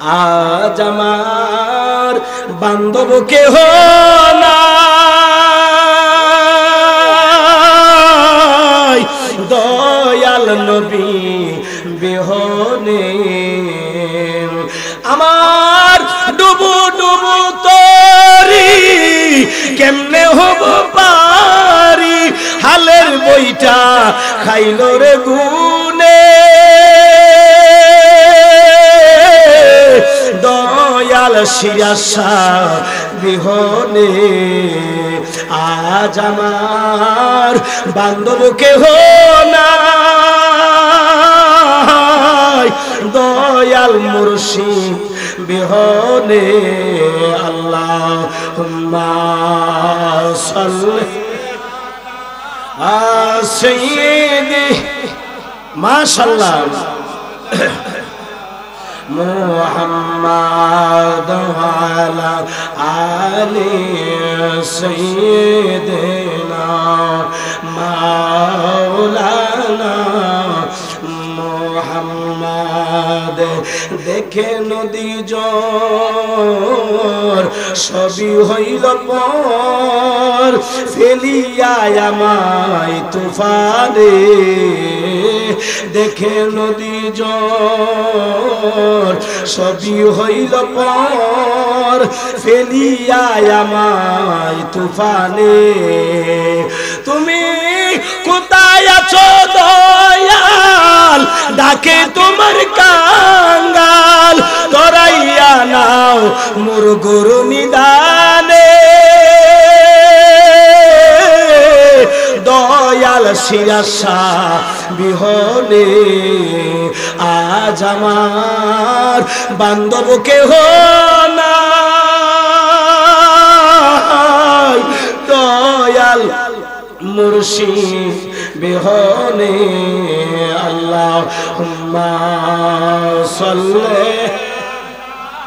আজ আমার বান্ধব কেহ নাই, দয়াল নবী বিহনে আমার ডুবু ডুবু তরি কেমনে হব পারি, হালের বইটা খাইল রে গুনে, দয়াল শিরাশা বিহনে আজ আমার বান্ধব কেহ নাই, দয়াল মুর্শিদ বিহনে আল্লাহুম্মা সাল্লি আলা সাইয়্যিদি মাশাআল্লাহ মুহাম্মাদ ওয়ালা আলি সাইয়্যিদিনা মাওলানা মুহাম্মাদ। দেখে নদী জোর সবই হইল পর, ফেলিয়া আমায় তুফানে, দেখে নদী জোর সবই হইল পর, ফেলিয়া আমায় তুফানে, তুমি কোথায় আছো দয়াল, ডাকে তোমার কাঙ্গাল, তরাইয়া নাও মোর গুরু নিদানে, দয়াল শিরাশা বিহনে আজ আমার বান্ধব কেহ নাই, দয়াল মুর্শিদ বিহনে আল্লাহুম্মা সাল্লি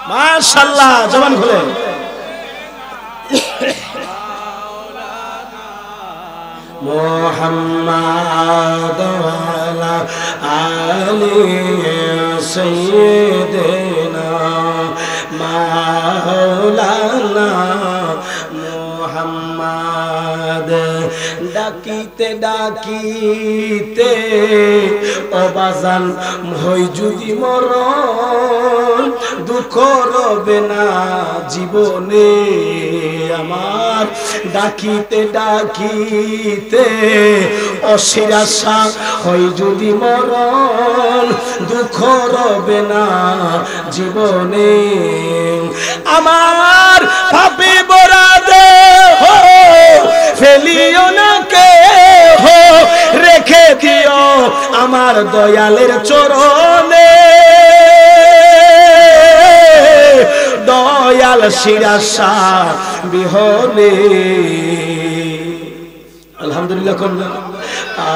মাশাআল্লাহ জবান খুলে মুহাম্মাদ ওয়ালা আলি সাইয়্যিদিনা মাওলানা মুহাম্মাদ। ডাকিতে ডাকিতে অবাজান হই যদি মরণ, দুঃখ রবে না জীবনে আমার, ডাকিতে ডাকিতে অশিরাশা হয় যদি মরণ, দুঃখ রবে না জীবনে আমার, পাপে বরা দেহ ফেলিও না কেহ, রেখে দিও আমার দয়ালের চরণে, দয়াল শিরাশা বিহনে আলহামদুলিল্লাহ করলাম।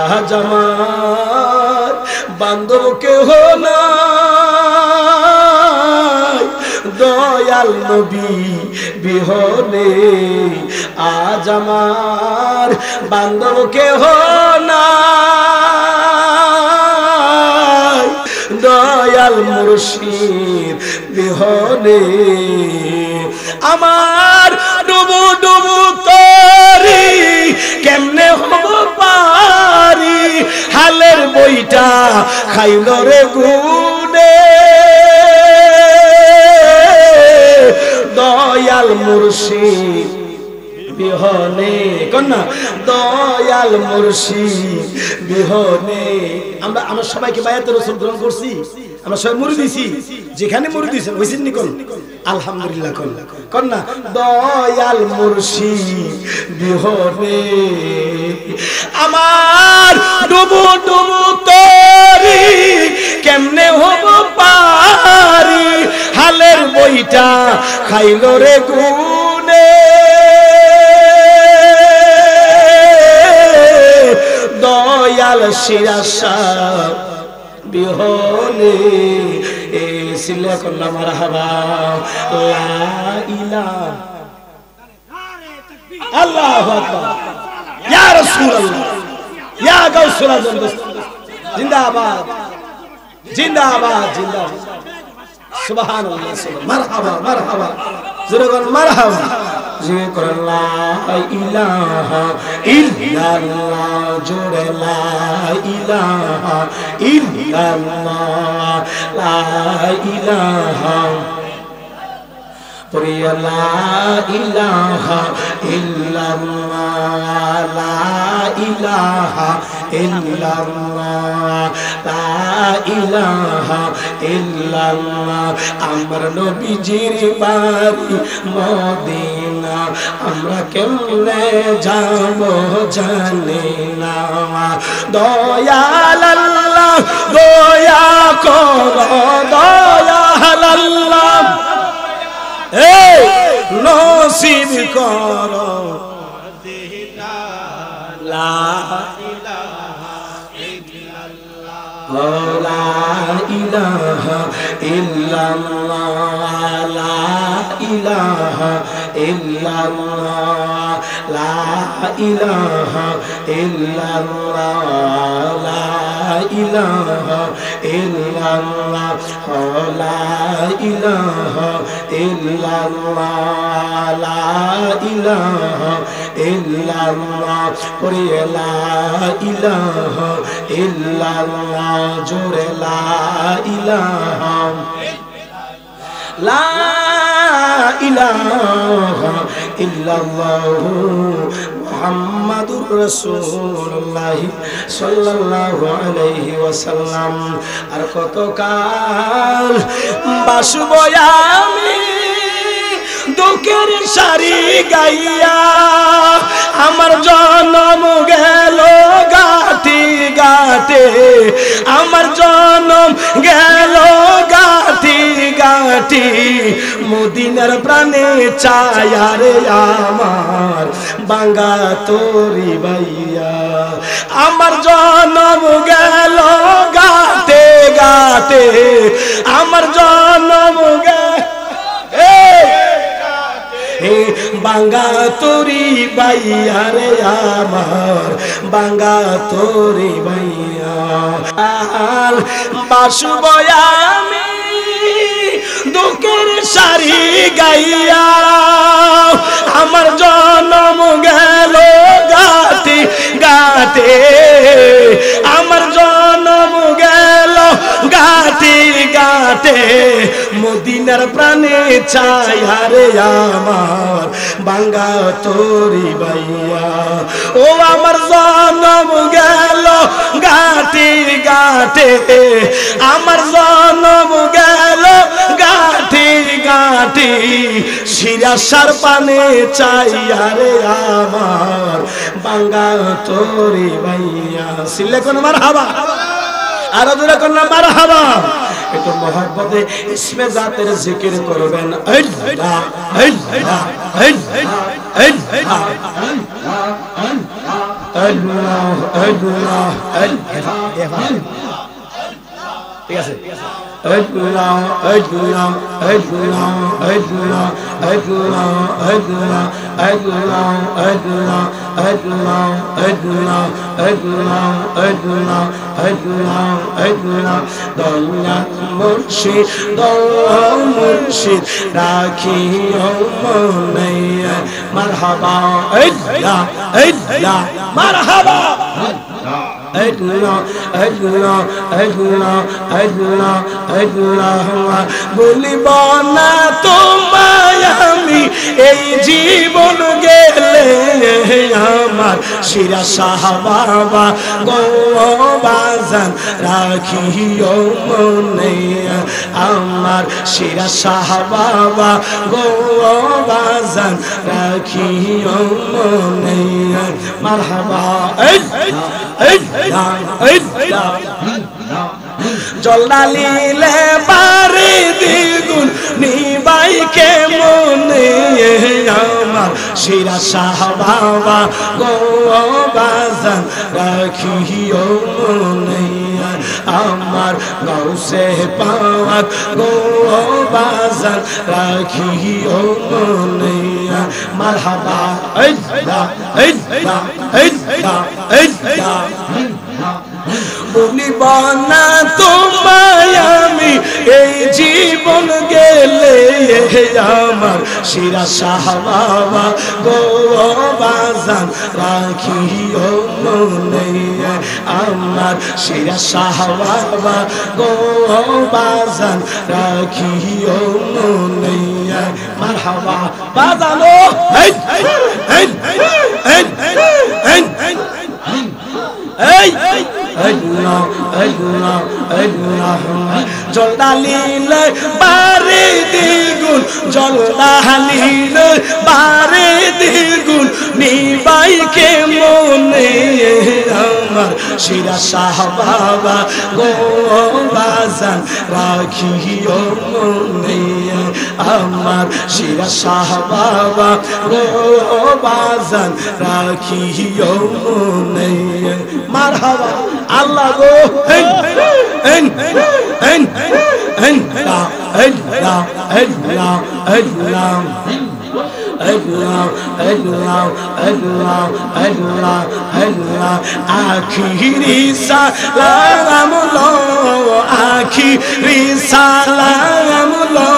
আজ আমার বান্ধব কেহ নাই, দয়াল নবী বিহনে আজ আমার বান্ধব কেহ নাই, দয়াল মুর্শিদ বিহনে আমার ডুবু ডুবু তরি কেমনে হব পারি, হালের বইটা খাইল রে গুনে, দয়াল মুর্শিদ বিহনে কন্যা দয়াল মুর্শিদ বিহনে। আমরা সবাইকে বায়াতে রাসূল গ্রহণ করছি, আমরা সবাই মুড়ি দিছি, যেখানে মুড়ি দিয়েছেন হইছেন নি কোন আলহামদুলিল্লাহ কন্যা দয়াল মুর্শিদ বিহনে আমার ডুবু ডুবু তরি কেমনে হব পারি, হালের বইটা খাইল রে গুনে, দয়াল শিরাশা বিহনে সিলে করলাম মারহাবা লা ইলাহা আল্লাহু আকবার ইয়া রাসূলুল্লাহ ইয়া গাউসুল আজম জিন্দাবাদ জিন্দাবাদ জিন্দাবাদ সুবহানাল্লাহ মারহাবা মারহাবা জোরে বল মারহাবা জিকির লা ইলাহা ইল্লাল্লাহ জোরে লা ইলাহা ইল্লাল্লাহ লা ইলাহা প্রিয় লা ইলাহা ইল্লাল্লাহ লা ইলাহা ইল্লাল্লাহ লা ইলাহা ইল্লাল্লাহ আমার নবীজির বাড়ি মদিনা আমরা কেমনে যাব জানি না দয়াল আল্লাহ দয়া করো দয়াল আল্লাহ নসিব করো লা ইলাহা ইল্লাল্লাহ লা ইলাহা ইল্লাল্লাহ লা ইলাহা ইল্লাল্লাহ লা ইলাহা ইল্লাল্লাহ লা ইলাহা ইল্লাল্লাহ লা ইলাহা ইল্লাল্লাহ লা ইলাহা ইল্লাল্লাহ পড়ে লা ইলাহা ইল্লাল্লাহ জোরে লা ইলাহা লা ইলাহা ইল্লাল্লাহ মুহাম্মাদুর রাসূলুল্লাহ সাল্লাল্লাহু আলাইহি ওয়াসাল্লাম আর কত কাল বাসব আমি দুঃখের সারি গাইয়া আমার জন্ম গেল গাটি গাটে আমার জন্ম গেল গাটি গাটি মদিনার প্রাণে চায়া রে আমার বাঙ্গা তোরি বাইয়া আমার জন্ম গেল গাটে গাটে আমার জন্ম বাঙ্গা তোরি বাইয়া রে আমার বাঙ্গা তোরি বাইয়া বাসব আমি দুঃখের সারি গাইয়া আমার জন্ম গেল গাতে গাতে আমার জন্ম গেল গাতে গাতে মদিনার প্রাণে চায়া রে আমার বাঙ্গা তোরি বাইয়া ও আমার জন্ম গেল গাতে গাতে আমার জন্ম গেল গাতে গাতে শিরাসার পানে চাইয়া রে আমার বাঙ্গা তোরি বাইয়া সিলে কোন মারহাবা আর দূরে কোন মারহাবা একটু মহব্বতে ইসমে জাতের জিকির করবেন আল্লাহ আল্লাহ আল্লাহ আল্লাহ আল্লাহ আল্লাহ ঠিক আছে আল্লাহ আল্লাহ আল্লাহ আল্লাহ আল্লাহ আল্লাহ আল্লাহ আল্লাহ আল্লাহ আল্লাহ আল্লাহ আল্লাহ আল্লাহ আল্লাহ দয়া মুর্শিদ দয়া মুর্শিদ রাখিও মনে মারহাবা আল্লাহ আল্লাহ মারহাবা আল্লাহ আল্লাহ আল্লাহ আল্লাহ আল্লাহ বলিব না তোমায় আমি এই জীবন গেলে আমার শিরা শাহ বাবা গো বাজান রাখিও মনে আমার শিরা শাহ বাবা গো বাজান রাখিও মনে মারহাবা জলালিলে বারে দ্বিগুণ নিবাইকে মনে আমার শিরা শাহ বাবা গো বাজান রাখিও মনে আমার গাউসে পাক গো বাজান রাখিও মনে মারহাবা আল্লাহ আল্লাহ আল্লাহ আল্লাহ বলিব না তোমায় আমি এই জীবন গেলে আমার শিরা শাহ বাবা গো বাজান রাখিও মনে আমার শিরা শাহ বাবা গো বাজান রাখিও মনে মারহাবা বাজানো এই এই এই এই এই আল্লাহ আল্লাহ আল্লাহ জল ঢালিলে বারে দ্বিগুণ জল ঢালিলে বারে দ্বিগুণ নিবাইকে মনে আমার শিরা শাহ বাবা গো বাজান রাখিও মনে আমার শিরা শাহ বাবা গো বাজান রাখিও মনে মারহাবা আল্লাহ গো এই এই এই এই আল্লাহ আল্লাহ আল্লাহ আল্লাহ আল্লাহ আল্লাহ আল্লাহ আল্লাহ আখিরি সালাম লো আখিরি সালাম লো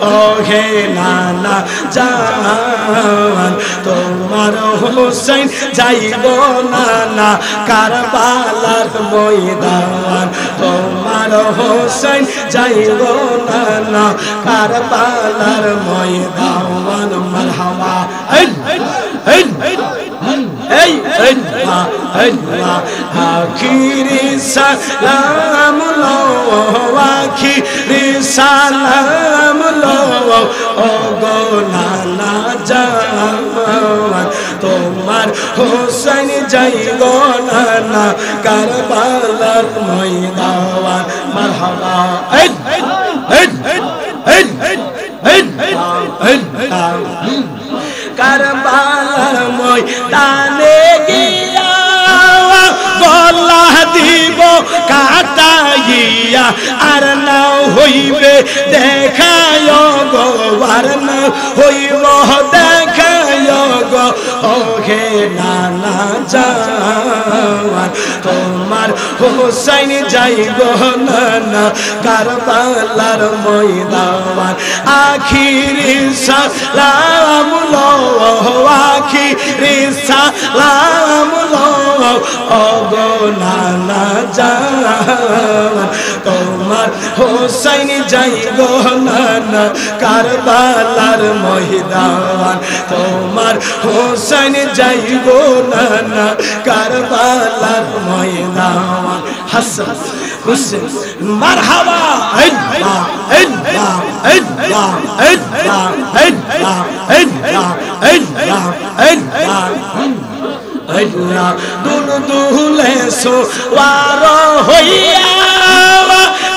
ও হে নানা জান তোমার হোসেন যাইব নানা কারবালার ময়দান তোমার হোসেন যাইব নানা কারবালার ময়দান মারহাবা এই এই এই আল্লাহ আখিরি সালাম লো আখিরি সালাম লো ও গো নানা জান তোমার হোসেন যাইব নানা কারবালার ময়দান মারহাবা এই এই এই এই এই কারবালার ময়দানে গিয়া গলা দিব কাটাইয়া আর না হইবে দেখায় গো আর না হইব দেখায় গো ও হে নানা জান তোমার হোসেন যাইব নানা কারবালার ময়দান আখিরি সালাম লো আখিরি সালাম লো ও গো নানা জান তোমার হোসেন যাইব নানা কারবালার ময়দান তোমার হোসেন যাইব নানা কারবালার ময়দান হাসান হুসেন মারহাবা আল্লাহ আল্লাহ আল্লাহ আল্লাহ আল্লাহ আল্লাহ আল্লাহ আল্লাহ আল্লাহ দুল দুলে সোয়ার হইয়া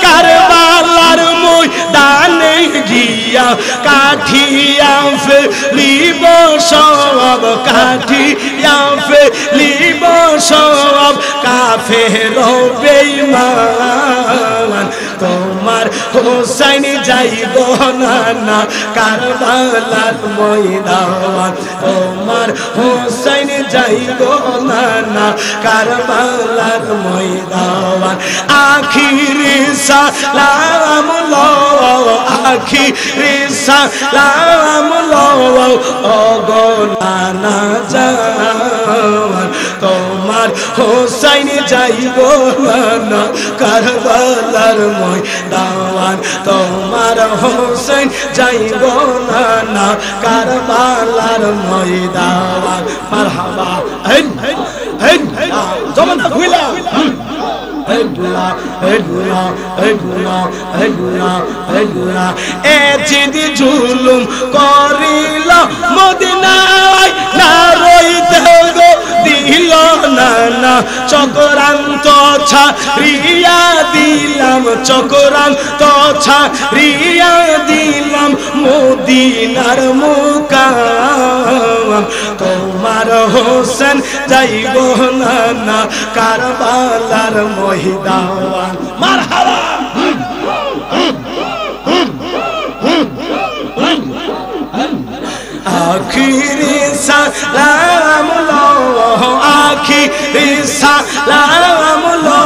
কারবালার ময়দানে গিয়া কাঠিয়া ফেলিব সব কাঠিয়া ফেলিব সব কাফের বেঈমান তোমার হোসেন যাইব নানা কারবালার ময়দান তোমার হোসেন যাইব নানা কারবালার ময়দান আখিরি সালাম লো আখিরি সালাম লো ও গো নানা জান তোমার হোসেন যাইব নানা কারবালার ময়দান তোমার হোসেন যাইব নানা কারবালার ময়দান মারহাবা এই এই জমানা খুইলা আল্লাহ আল্লাহ আল্লাহ আল্লাহ আল্লাহ এ জিদি জুলুম করিল মদিনায় না রইতে গো দিল নানা চক্রান্ত ছাড়িয়া দিলাম চক্রান্ত ছাড়িয়া দিলাম মদিনার মুকাম তোমার হোসেন যাইব নানা কারবালার ময়দান মারহাবা আখিরি সালাম লো আখিরি সালাম লো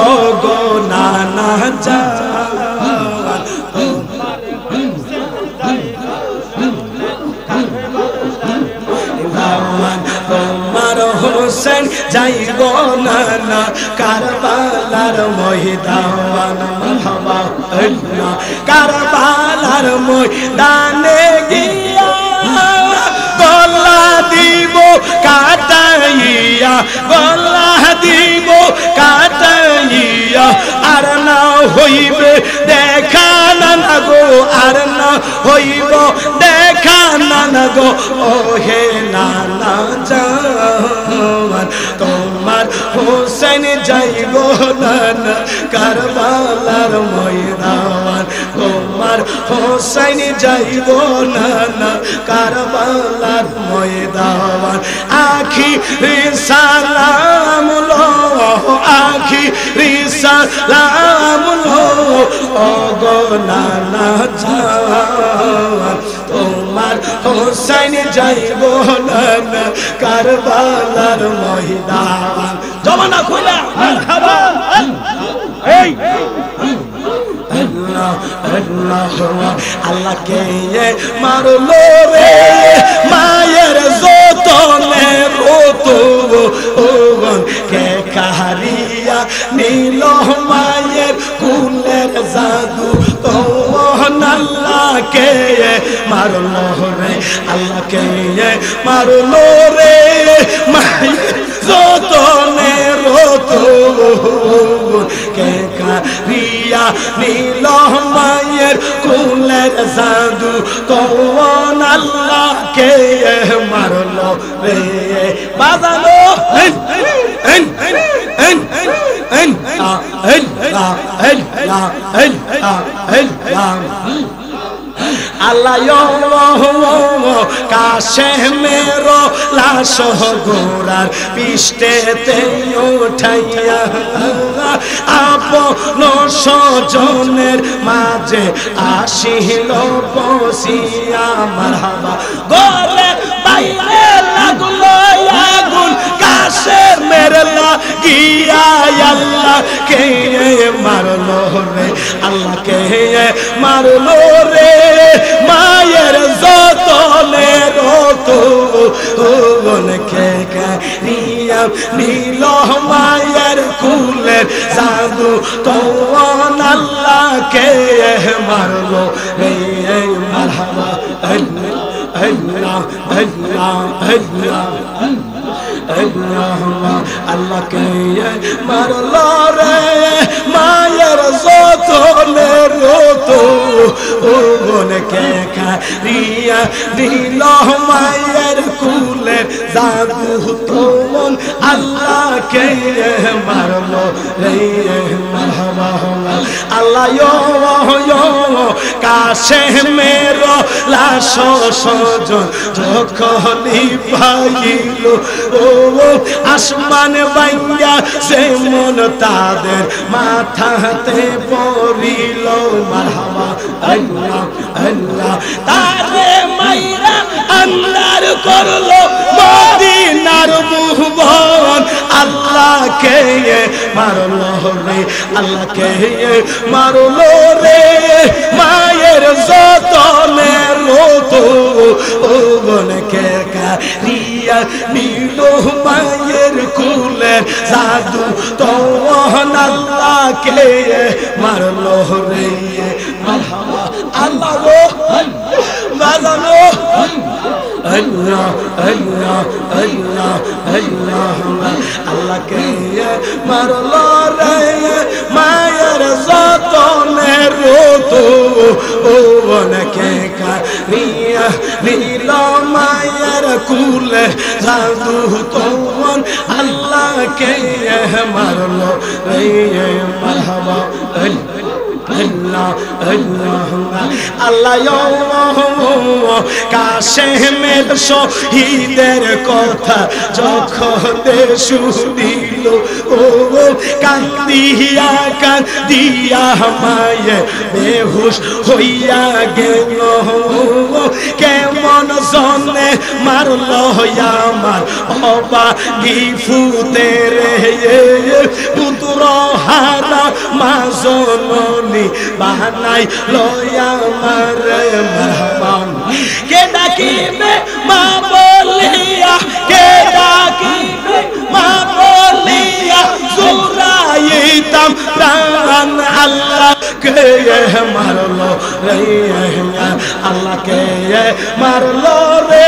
ও গো নানা জান যাইব না না কারবালার ময়দান মারহাবা আল্লাহ কারবালার ময়দানে গিয়া গলা দিব কাটাইয়া গলা দিব কাটাইয়া আর না হইবে দেখা না গো আর না হইব দেখা না গো ও হে নানা জান তোমার হোসেন যাইব না না কারবালার ময়দান তোমার হোসেন যাইব না না কারবালার ময়দান আখিরি সালাম লো আখিরি সালাম লো ও গো নানা জান তোমার হোসেন যাইব না না কারবালার ময়দান জমানা খুলা মারহাবা এই আল্লাহ আল্লাহ আল্লাহ কে মারলো রে মায়ের যতনে রতো ওগন কে কাহারিয়া নীল মায়ের কুলের জাদু তোহন আল্লাহ কে মারলো রে আল্লাহ কে মারলো রে মায়ের যতনে রতো কে কাহারিয়া নীল মায়ের কুলের জাদু তোহন আল্লাহ কে মারলো রে বাজানো আল্লাহ কাশে মেরো লাশ গোরার পৃষ্ঠেতে উঠাইয়া আপন স্বজনের মাঝে আসিল বসিয়া মারহাবা গলে বাইরে লাগলো আগুন কাশে মেরলা গিয়া আল্লাহ কে মারলো রে আল্লাহ কে মারলো রে মায়ের যতনে রতো কে কারিয়া নীল মায়ের কুলের জাদু তোন আল্লাহ কে মারলো রে মারহাবা আল্লাহ আল্লাহ আল্লাহ আল্লাহ আল্লাহ কে মারলো রে মায়ের যতনে রতো কে কারিয়া নীল মায়ের কুলের জাদু তোন আল্লাহ কে মারলো রে মারহাবা আল্লাহ কাশে মেরো লাশ সজন যখনই পাইল ও আসমান বাইঙ্গা যেমন তাদের মাথাতে পড়িল মারহাবা আল্লাহ আল্লাহ তারে মাইরা আন্দার করলো মদিনার ভুবন আল্লাহ কে মারলো রে আল্লাহ কে মারলো রে মায়ের যতনে রতো ওগন কে কারিয়া নীল মায়ের কুলের জাদু তোহন আল্লাহ কে মারলো রে মারহাবা আল্লাহ বাজানো আল্লাহ আল্লাহ আল্লাহ আল্লাহ আল্লাহ কে মারলো রে মায়ের যতনে রতো ওগন কে কারিয়া নীল মায়ের কুলে জাদু তোন আল্লাহ কে মারলো রে মারহাবা আল্লাহ আল্লাহ আল্লাহ কাশে মের শহীদের কথা যখন শুনিল ও কান্দিয়া কান্দিয়া মায়ে বেহুশ হইয়া গেল কেমন জনে মারল আমার অবা গিফুতে রে পুত্র হারা মা জননী বাহানাই লয়া মারে মারহাবা কে ডাকিবে মা বলিয়া কে রাখিবে মা বলিয়া জুড়াইতাম প্রাণ আল্লাহ কে মারলো রে আল্লাহ কে মারলো রে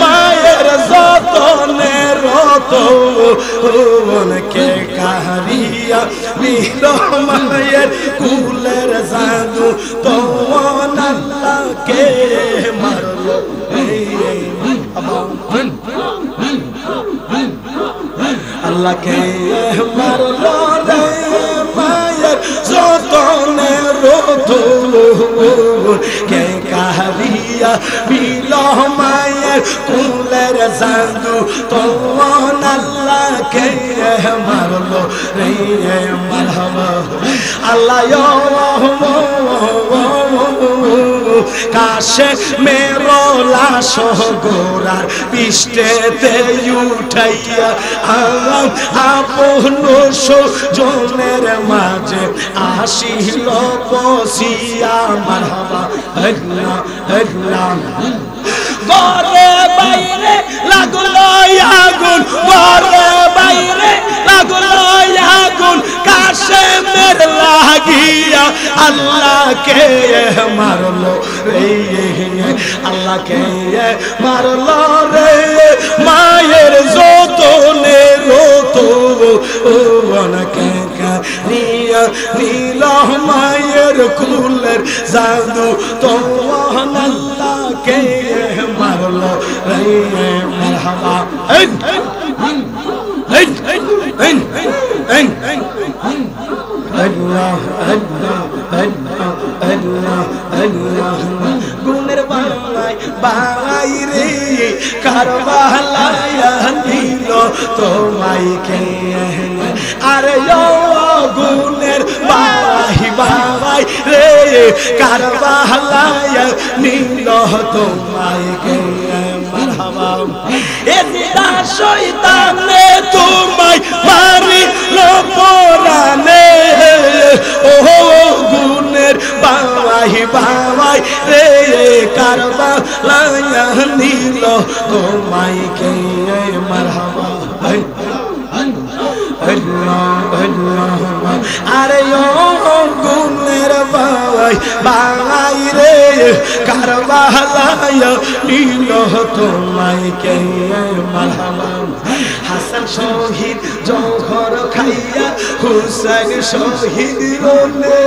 মায়ের যতনে রতন কে কাহারিয়া নিল মায়ের কুলের জাদু তখন আল্লাহ কে মারলো আল্লাহ কে মারলো রে মায়ের যতনে রতন কে কাহারিয়া নিল মায়ের কুলের জাদু তখন আল্লাহ কে মারলো রে মারহাবা আল্লাহ কাশে মেরো লাশ গোরার পৃষ্ঠেতে উঠাইয়া আপন জনের মাঝে আসিল বসিয়া মারহাবা আল্লাহ আল্লাহ ঘরে বাইরে লাগলো আগুন ঘরে বাইরে লাগলো আগুন কাশে মের লাগিয়া আল্লাহ কে মারলো রে আল্লাহ কে মারলো রে মায়ের যতনে রতন কে কারিয়া নীল মায়ের কুলের জাদু তখন আল্লাহ কে মারলো রে মারহাবা আল্লাহ আল্লাহ আল্লাহ আল্লাহ আল্লাহ গুনের বাই বাই রে কারবালায়া দিল তোমায় কে আরে ও গুনের বাই বাই রে কারবালায়া দিল তোমায় কে মারহাবা এদিনা শয়তানে তোমায় মারিল পরানে ও গুনের বাবাই বাবাই রে কারবালায়া নিল তোমায় কে মারহাবা আরে ও গুনের বাবাই বাবাই রে কারবালায়া নিল তোমায় কে মারহাবা হাসান শহীদ জওহর খাইয়া হুসেন শহীদ রোলে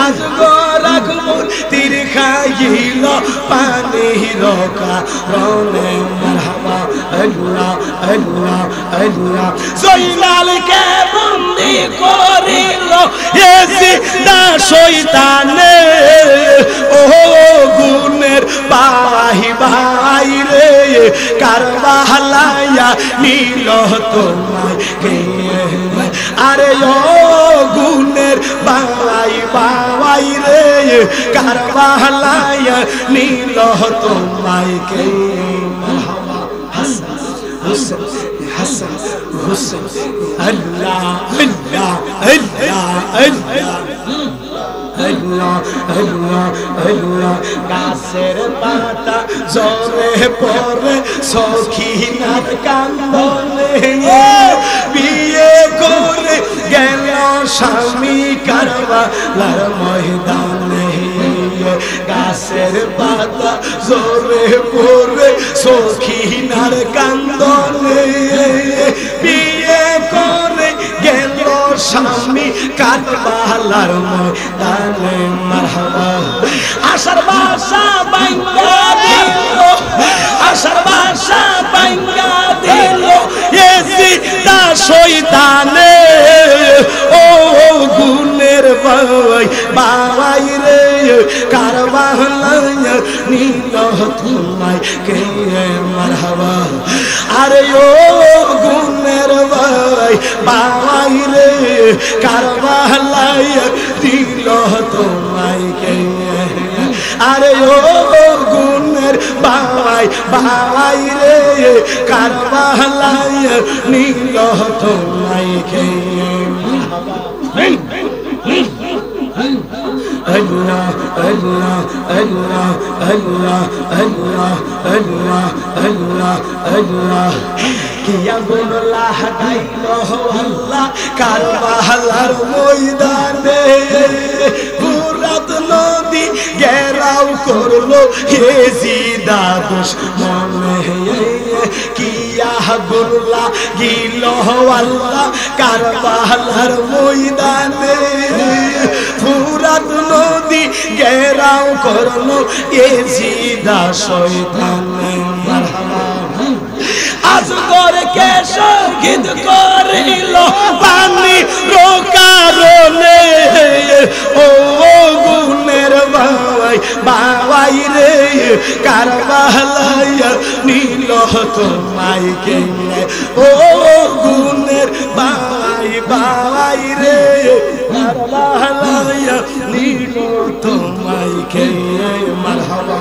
আজ গোরখপুর তীর খাইল পানি রকা রনে মারহাবা আল্লাহ আল্লাহ আল্লাহ জয়নালকে বন্দি করিল এজিদা শয়তানে ও গুনের বাই বাই রে কারবালায়া নীল তোমায় কে আরে ও গুনের বাই বাই রে কারবালায়া নীল তোমায় কে হাসান হুসেন হাসান হুসেন আল্লাহ আল্লাহ আল্লাহ আল্লাহ আল্লাহ আল্লাহ আল্লাহ গাছের পাতা জলে পড়ে সখিনার কান্দনে বিয়ে করে গেল স্বামী কারবালার ময়দানে গাছের পাতা জলে পড়ে সখিনার কান্দনে বিয়ে করে গেল স্বামী কারবালার ময়দানে মারহাবা আশার বাসা বাইঙ্গা দিল আশার বাসা বাইঙ্গা দিল এজিদা শয়তানে ও গুনের বাই বাই রে কারবালায়া নিল তোমায় কে মারহাবা আরে ও গুনের বাই বাই রে কারবালায়া দিল তোমায় কে আরে ও গুনের বাই বাই রে কারবালায়া নিল তোমায় কে Allah, Allah, Allah, Allah, Allah, Allah, Allah, Allah. কিয়া গুনলা গাইল আল্লাহ কারবালার ময়দানে ফুরাত নদী ঘেরাও করলো ইয়েজিদা দুশমনে কিয়া গুনলা গিল আল্লাহ কারবালার ময়দানে ফুরাত নদী ঘেরাও করলো ইয়েজিদা শয়তানে মারহাবা আজগর কে শহীদ করিল পানি রোকারণে ও গুনের বাবাই বাবাই রে কারবালায় নীল তোমায় কেনে ও গুনের বাবাই বাবাই রে কারবালায় নীল তোমায় কেনে মারহাবা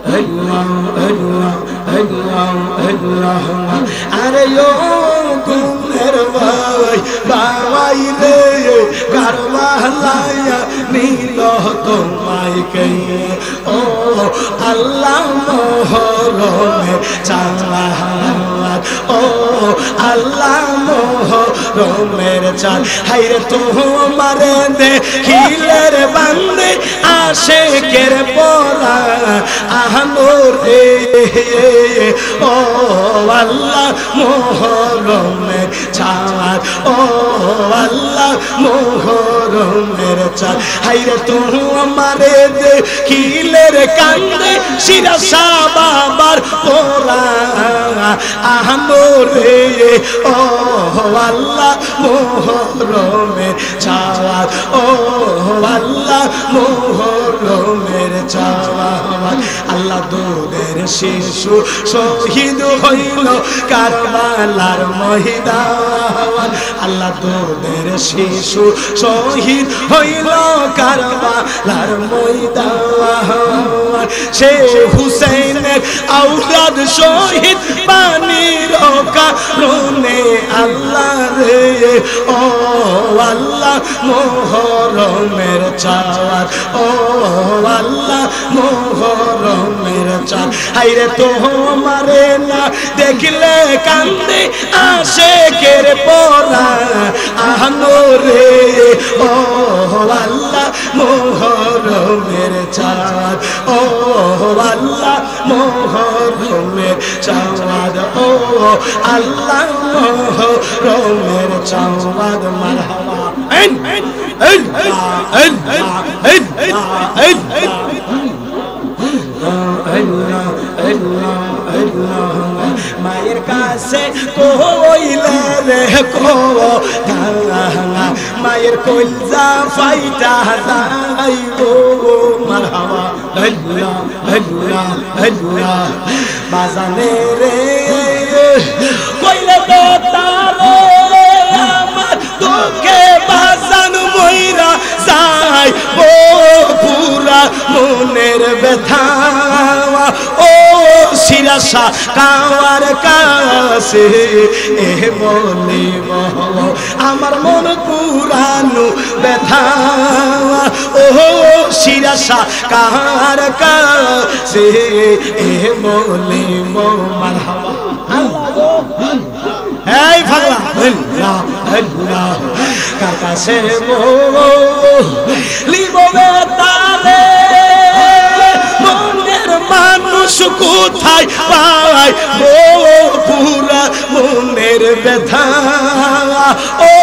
Allah, Allah, Allah, Allah. Are yo guner vai, vai re, karmalaya nilo tomai ke. Oh, Allah mohorome chalat. Oh, Allah mohoromer chal. Hayre tomare de hiler bande asheker pora. Ahanore, oh Allah, mohoromer chal, oh Allah, mohoromer chal. Hayre tu amare de kiler kande, shira sababar pora. Ahanore, oh Allah, mohoromer chal, oh Allah, mohoromer chal. আল্লাহ দোদের শিশু শহীদ হইল কারবালার ময়দান আল্লাহ দোদের শিশু শহীদ হইল কারবালার ময়দান সে হুসেনের আওলাদ শহীদ পানির কারণে আল্লাহ রে ও আল্লাহ মোহরমের চাঁদ ও আল্লাহ মোহরমের চাঁদ হায়রে তোমারে না দেখলে কান্দে আশিকের পরা আনো রে ও আল্লাহ মোহরমের চাঁদ ও আল্লাহ মোহরমের চাঁদ ও আল্লাহ মোহরমের চাঁদ মারহাবা মায়ের কাছে কইলে রে কো মায়ের কলজা ফাইটা যাইবো মারহাবা আল্লাহ আল্লাহ আল্লাহ বাজানে রে কইলে তো তারে আমার তোকে বাজান মইরা যাই ও পুরা মনের ব্যথা ও শিরাশা কাওয়ার কাছে এ বলিব আমার মন পুরানো ব্যথা ও শিরাশা কাওয়ার কাছে এ বলিব মারহাবা এই পাগলা আল্লাহ আল্লাহ কার কাছে লিব তারে মনের মানুষ কোথায় পায় ও পুরা মনের ব্যথা ও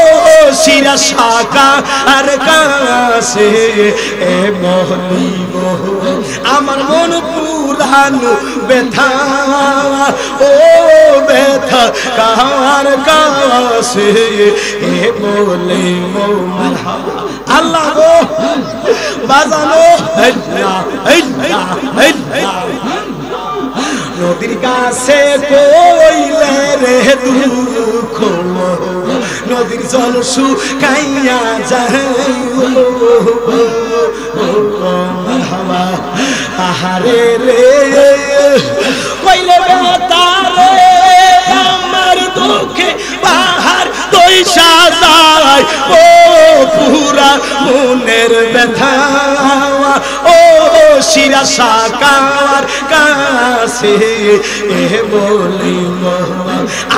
শিরা শাখা আর কাছে এ বলিব আমার মন পুরানো ব্যথা ও ব্যথা কার কাছে এ বলিব মারহাবা আল্লাহ গো বাজানো আল্লাহ আল্লাহ আল্লাহ নদীর কাছে কইলে রে দুঃখ নদীর জল শুকাইয়া যায় মারহাবা তাহারে রে কইলে তারে আমার দুঃখে বাহার দইসা যায় ও পুরা মনের ব্যথা ও শিরা সাকার কাছে বলিব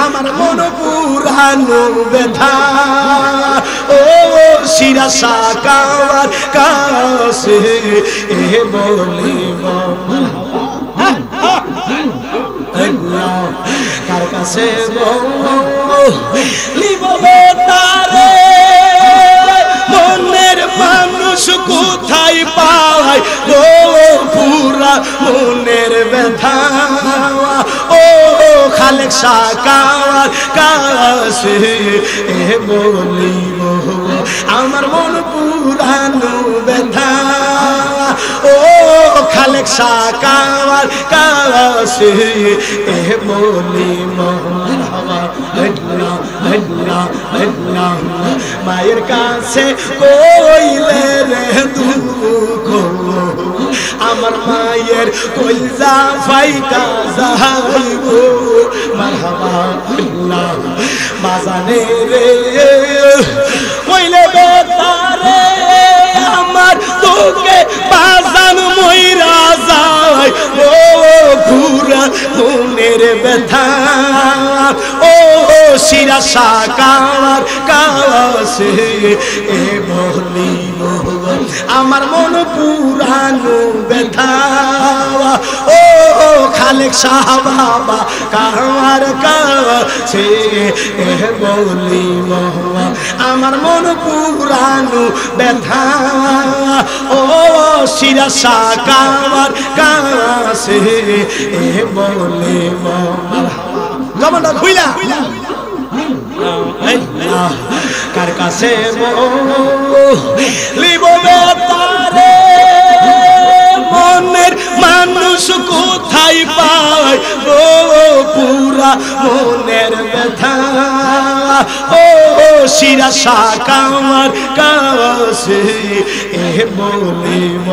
আমার মন পুরানো ব্যথা ও শিরা সাকার কাছে বলিব কার কাছে বলিব তারে মনের মানুষ কোথায় পায় গো পুরা মনের ব্যথা ও খালেক সাকার কাছে বলিব আমার মন পুরানো ব্যথা ও খালেক সাকার কাছে বলিব মায়ের কাছে কইলে রে দুঃখ আমার মায়ের কইজা ফাইকা যাইব মারহাবা আল্লাহ বাজানে রে কইলে বেতারে আমার তোকে বাজান মইরা যায় ও পুরা মনের ব্যথা ও শিরা সাকার কাছে বলিব আমার মন পুরানো ব্যথা ও খালেক শাহ বাবা কার কাছে বলিব আমার মন পুরানো ব্যথা ও শিরা সাকার কাছে বলিব জমানটা খুইলা কার কাছে বলিব তারে মনের মানুষ কোথায় পায় ও পুরা মনের ব্যথা ও শিরা সাকার কাছে বলিব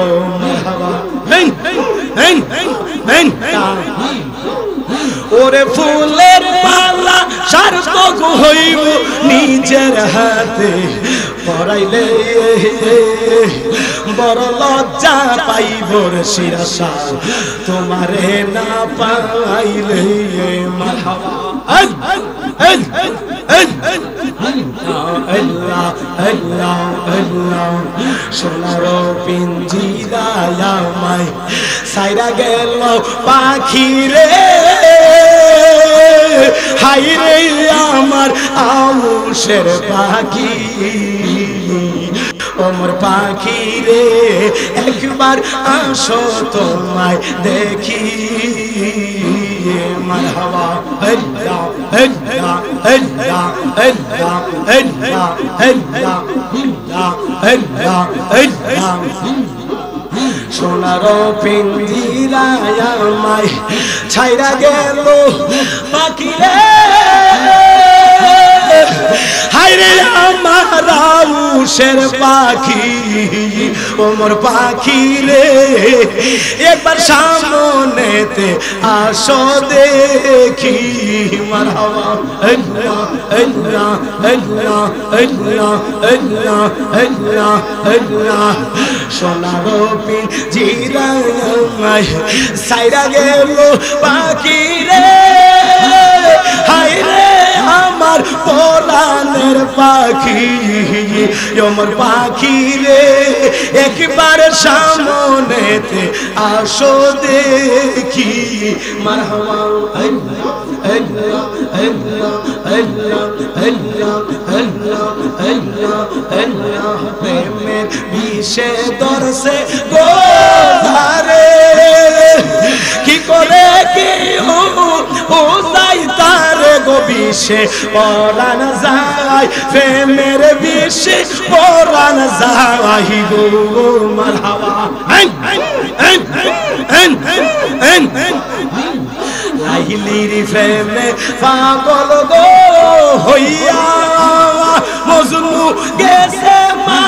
ওরে ফুলের পালা সার্থক হইব নিজের হাতে পরাইলে বড় লজ্জা পাইব রে শিরা তোমারে না পাইলে মারহাবা আল্লাহ আল্লাহ আল্লাহ সোনার পিঞ্জিরায় আমায় সাইরা গেল পাখি রে হাই রে আমার আউশের পাখি ওমর পাখি রে একবার আসো তোমায় দেখি মারহাবা আল্লাহ আল্লাহ আল্লাহ আল্লাহ আল্লাহ আল্লাহ আল্লাহ আল্লাহ সোনার পিঞ্জিরায় আমায় ছাইরা গেল পাখি রে হায়রে আমার আউশের পাখি ওমর পাখি রে একবার সামনেতে আসো দেখি মারহাবা আল্লাহ আল্লাহ আল্লাহ আল্লাহ আল্লাহ আল্লাহ আল্লাহ সোনার পিঞ্জিরায় আমায় ছাইরা গেল পাখি রে হায়রে আমার পরাণের পাখি আমার পাখি রে একবার সামনেতে আসো দেখি মারহাবা আল্লাহ আল্লাহ আল্লাহ আল্লাহ আল্লাহ আল্লাহ আল্লাহ আল্লাহ প্রেমের বিষে দরসে গো ধারে কি করে কি ও যাই তারে গো বিষে পরাণ যায় প্রেমের বিষে পরাণ যায় গো মারহাবা লাইলির প্রেমে পাগল গো হইয়া মজনু গেছে মা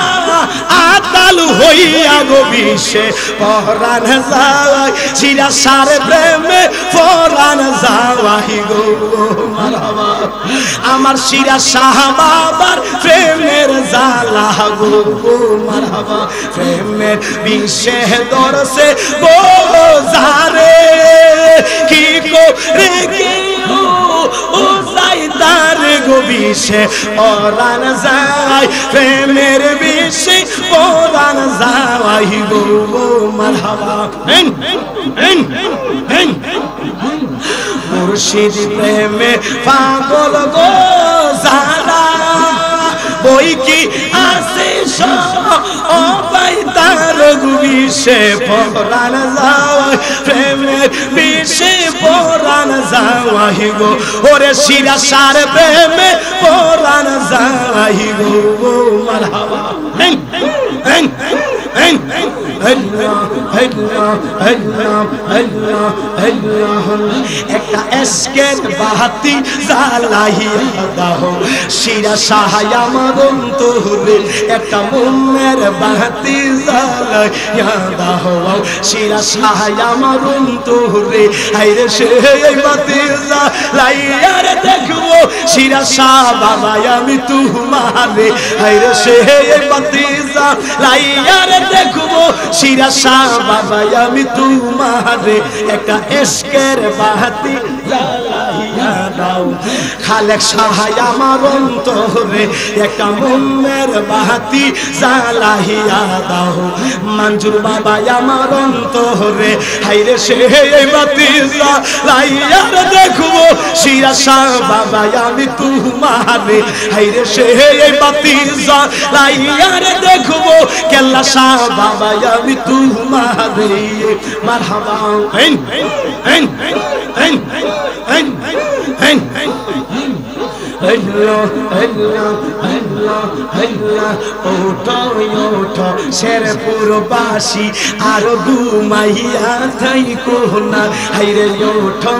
আতাল হইয়া গো বিষে পরাণ যায় শিরা সার প্রেমে পরাণ যাওয়াই গো মারহাবা আমার শিরা শাহ বাবার প্রেমের জ্বালা গো মারহাবা প্রেমের বিষে দরসে গো যারে কি করে কেউ ও যাইতার গো বিষে পরাণ যায় প্রেমের বিষে পরাণ যাওয়াই গো মারহাবা মুর্শিদ প্রেমে পাগল গো যারা বই কি আসে ও পাই তার বিষে পরাণ যাওয়াই প্রেমের বিষে পরাণ যাওয়াই গো ওরে শিরা সার প্রেমে পরাণ যাওয়াই গো মারহাবা একটা এসকের বাতি জ্বালাইয়া দাও শিরা সাহায় আমার অন্তরে একটা মনের বাতি জ্বালাইয়া দাও শিরা সাহায় আমার অন্তরে হাইরে সেই বাতি জ্বালাইয়া দেখবো শিরা শাহ বাবা আমি তোমারে হাইরে সেই বাতি জ্বালাইয়া দেখবো শিরা শাহ বাবা আমি তোমারে একটা এসকের বাতি জ্বালাইয়া দাও খালেক শাহ আমার অন্তরে একটা মনের বাতি জ্বালাইয়া দাও মঞ্জুর বাবা আমার অন্তরে হাইরে সেই বাতি জ্বালাইয়া দেখবো শিরা শাহ বাবা আমি তোমারে হাইরে সেই বাতি জ্বালাইয়া দেখবো কেল্লা শাহ বাবা আমি তোমারে মারহাবা ওঠো শেরপুরবাসী আরো ঘুমাইয়া থাইকো না হাইরে ওঠো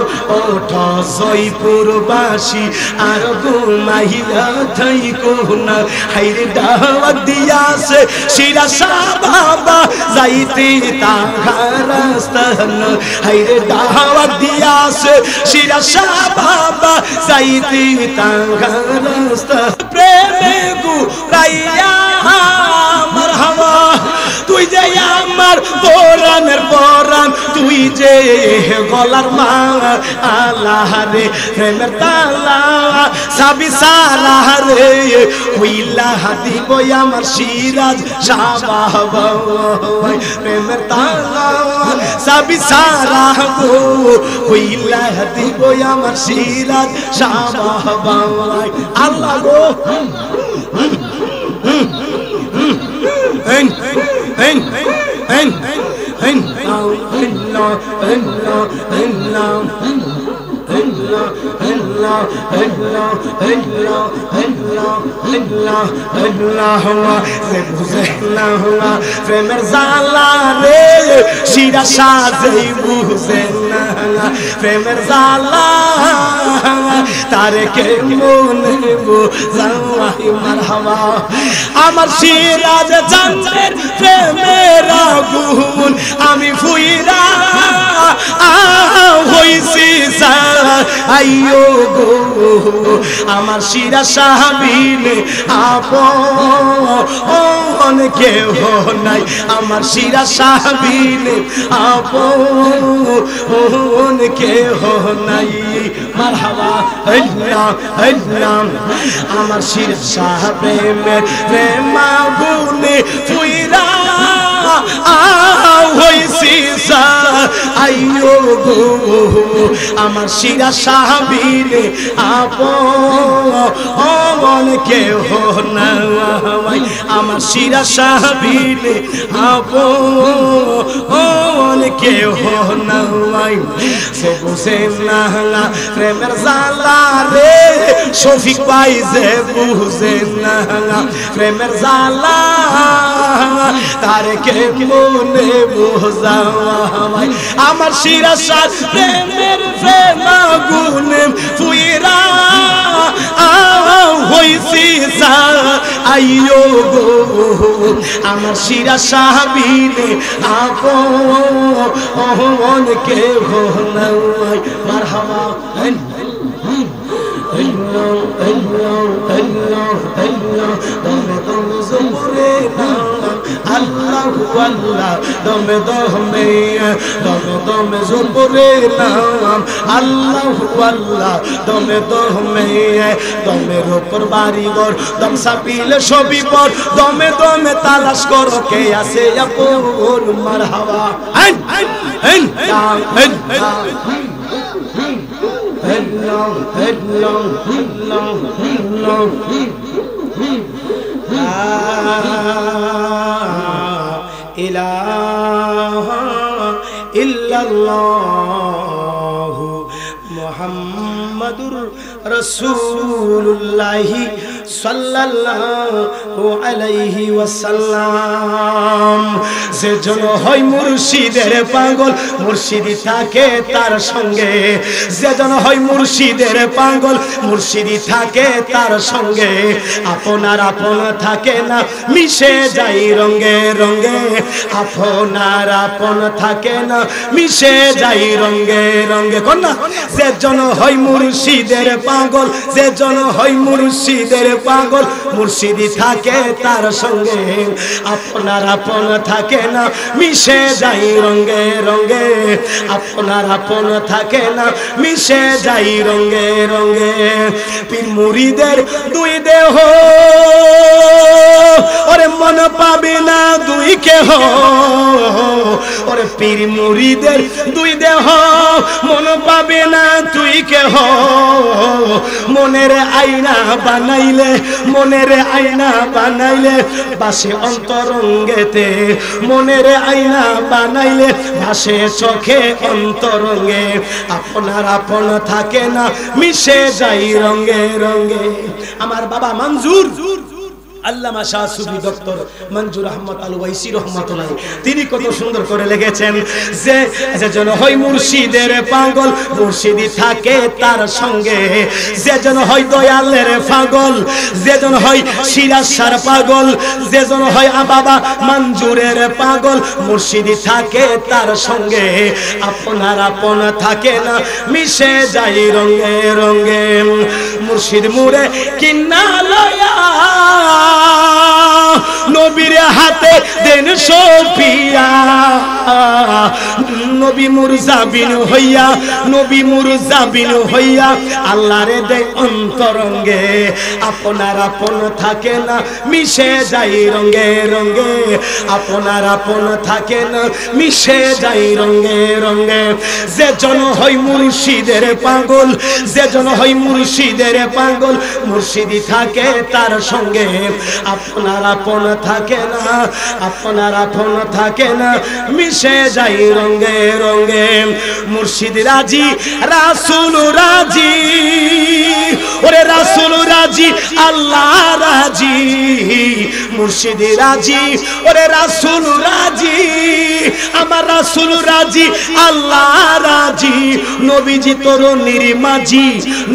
জয়পুরবাসী আরো ঘুমাইয়া থাইকো না হাইরে দাওয়াত দিয়াছে শিরা শাহ বাবা যাইতে তাহার রাস্তান হাইরে দাওয়াত দিয়াছে শিরা শাহ বাবা যাইতে তাহার রাস্তা প্রেমে গুরাইয়া মারহাবা তুই যে আমার পরাণের পরাণ তুই যে গলার মালা আল্লাহ রে প্রেমের তালা সাবি সারা রে হইলা দিব আমার সিরাজ শাহ বাবা প্রেমের তালা সাবি সারা গো হইলা দিব আমার সিরাজ শাহ বাবা আল্লাহ গো প্রেমের জালা রে শিরা সাজে বুঝে না প্রেমের জালা তারে কে মনে বোঝাই মারহাবা আমার সিরাজ জানের প্রেমের আগুন আমি ফুইরা হইছি আইয়ো গো আমার শিরা সাহাবিনে আপন কেহ নাই আমার শিরা সাহাবিনে আপন কেহ নাই মারহাবা আল্লাহ আল্লাহ আমার শিরা সাহাবের প্রেমাগুনে ফুইরা হইছি আইয়ো গো আমার শিরা সাহাবিনে আপন কেহ নাই আমার শিরা সাহাবিনে আপন কেহ নাই সে বুঝে না প্রেমের জালা রে শফিক ভাই যে বুঝে না প্রেমের জালা তারে কে মনে বোঝাওয়াই আমার শিরাসার প্রেমের প্রেম আগুনে ফুইরা হইছি আইয়ো গো আমার শিরাসার বিনে আপন কে নাই মারহাবা Allah Allah Allah Allah dame dame zumre Allah Allah dame dame dame zumre Allah Allah dame dame dame ropor bari gor dam sapile shobi por dame dame talash koro ke ase apon marhaba Hello, hello, hello, hello. La ilaha illallah Muhammadur Rasulullah sallallahu alayhi wasallam যে জন হয় মুর্শিদের পাগল মুর্শিদি থাকে তার সঙ্গে যে জন হয় মুর্শিদের পাগল মুর্শিদি থাকে তার সঙ্গে আপনার আপন থাকে না মিশে যায় রঙে রঙে আপনার আপন থাকে না মিশে যায় রঙে রঙে কোন না যে জন হয় মুর্শিদের পাগল যে জন হয় মুর্শিদের পাগল মুর্শিদি থাকে তার সঙ্গে আপনার আপন থাকে না মিশে যায় রঙে রঙে আপনার আপন থাকে না মিশে যায় রঙে রঙে পীর মুরিদের দুই দেহ ওরে মন পাবে না দুই কেহ ওরে পীর মুরিদের দুই দেহ মন পাবে না তুই কেহ মনের আয়না বানাইলে মনের আয়না বানাইলে বাসে অন্তরঙ্গেতে মনের আয়না বানাইলে ভাসে চোখে অন্তরঙ্গে আপনার আপন থাকে না মিশে যায় রঙে রঙে আমার বাবা মঞ্জুর আল্লামা শাহ সুফি ডক্টর মঞ্জুর আহমদ আল ওয়াইসি রাহমাতুল্লাহ তিনি কত সুন্দর করে লিখেছেন যে যেজন হয় মুর্শিদের পাগল মুর্শিদি থাকে তার সঙ্গে যেজন হয় দয়ালের পাগল যেজন হয় শিরাসার পাগল যেজন হয় বাবা মঞ্জুরের পাগল মুর্শিদি থাকে তার সঙ্গে আপনার আপন থাকে না মিশে যায় রঙে রঙে মুর্শিদ মুরে কিন্না লয়া নবীর হাতে দেন সোফিয়া নবী মুরজাবিন হইয়া নবী মুরজাবিন হইয়া আল্লাহরে দে অন্তরঙ্গে আপনার আপন থাকে না মিশে যায় রঙে রঙে আপনার আপন থাকে না মিশে যায় রঙে রঙে যে জন হয় মুর্শিদের পাগল যে জন হয় মুর্শিদের পাগল মুর্শিদি থাকে তার সঙ্গে আপনার আপন থাকে না আপনার আপন থাকে না মিশে যায় রঙে রঙে মুর্শিদ রাজি রাসূল রাজি ওরে রাসূল রাজি আল্লাহ রাজি মুর্শিদ রাজি ওরে রাসূল রাজি আমার রাসূল রাজি আল্লাহ রাজি নবীজি তরুণীর মাঝি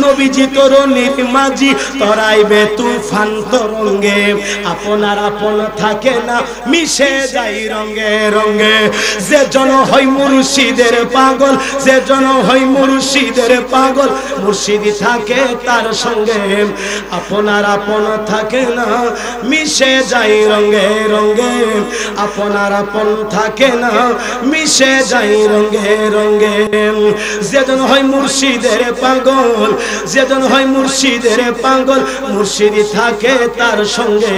নবীজি তরুণীর মাঝি তরাইবে তুফান তরঙ্গে আপনার আপন থাকে না মিশে যায় রঙে রঙে যে জন হয় মুর্শিদের পাগল যে জন হয় মুর্শিদের পাগল মুর্শিদি থাকে তার সঙ্গে আপনার আপন থাকে না মিশে যায় রঙে রঙে আপনার আপন থাকে না মিশে যায় রঙে রঙে যে জন হয় মুর্শিদের পাগল যে জন হয় মুর্শিদের পাগল মুর্শিদি থাকে তার সঙ্গে